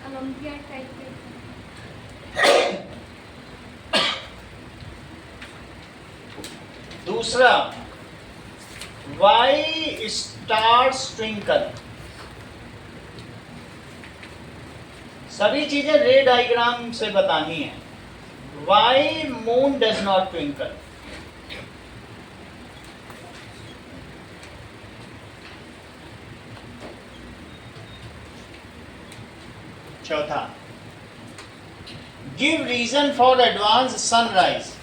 ओलंपियाड टाइप के। दूसरा, वाई स्टार्स ट्विंकल। सभी चीजें रे डायग्राम से बतानी है। Why moon does not twinkle. चौथा, Give reason for advanced sunrise.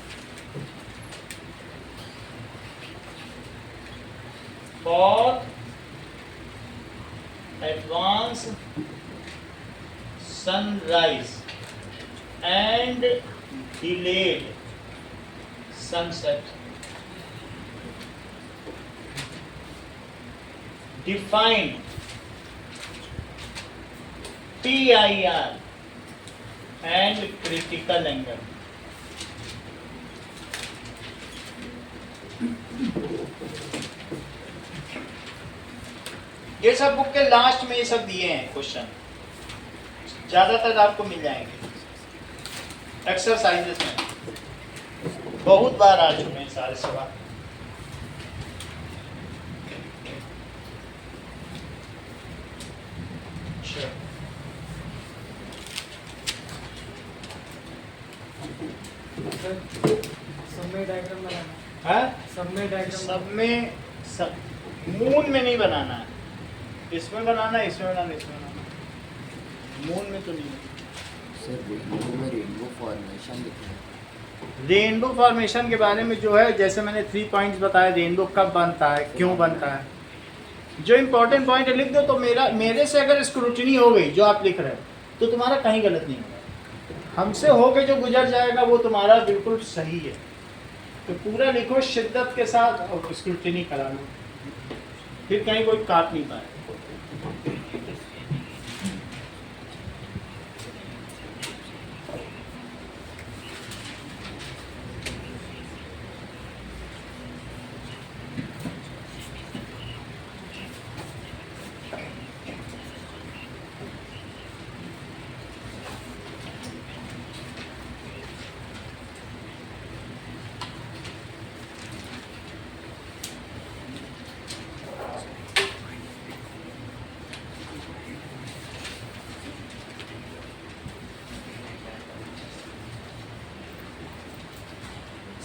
For advanced sunrise and delayed sunset. Define PIR and critical angle. ये सब बुक के लास्ट में ये सब दिए हैं क्वेश्चन, ज्यादातर आपको मिल जाएंगे एक्सरसाइजेस में, बहुत बार आ चुके हैं सारे सवाल। अच्छा, सब में डायग्राम बनाना हाँ? सब में डायग्राम सब में सब मून में नहीं बनाना है, इसमें बनाना है, इसमें बनाना है, इसमें बनाना है। मून में तो नहीं है। सर रेनबो में रेनबो फॉर्मेशन दिखा है। रेनबो फॉर्मेशन के बारे में जो है, जैसे मैंने 3 पॉइंट्स बताए, रेनबो कब बनता है, क्यों बनता है, जो इम्पोर्टेंट पॉइंट है लिख दो। तो मेरे से अगर स्क्रूटनी हो गई जो आप लिख रहे हो, तो तुम्हारा कहीं गलत नहीं होगा। हमसे होके जो गुजर जाएगा वो तुम्हारा बिल्कुल सही है। तो पूरा लिखो शिद्दत के साथ और स्क्रूटनी करा लो, फिर कहीं कोई काट नहीं पाए।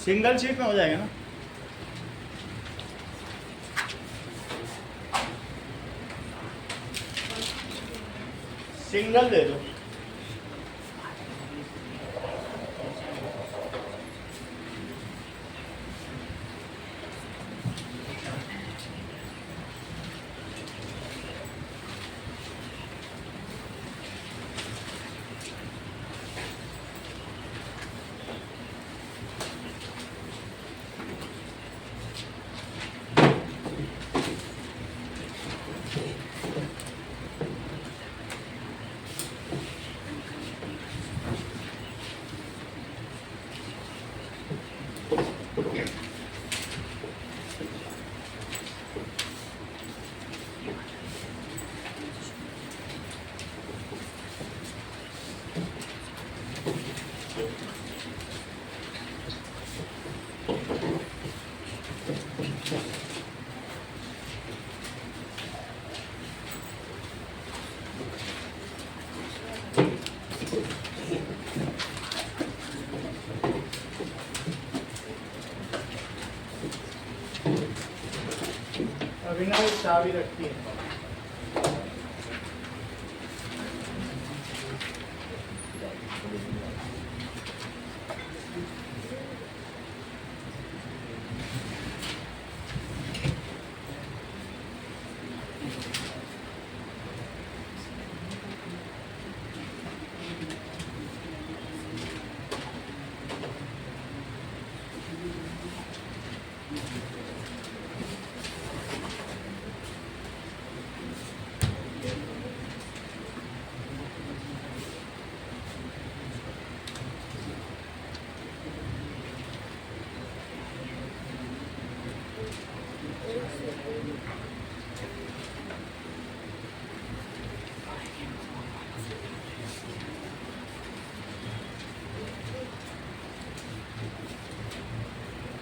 सिंगल शीट में हो जाएगा ना। सिंगल दे दो। अभिनव चाबी रखती है।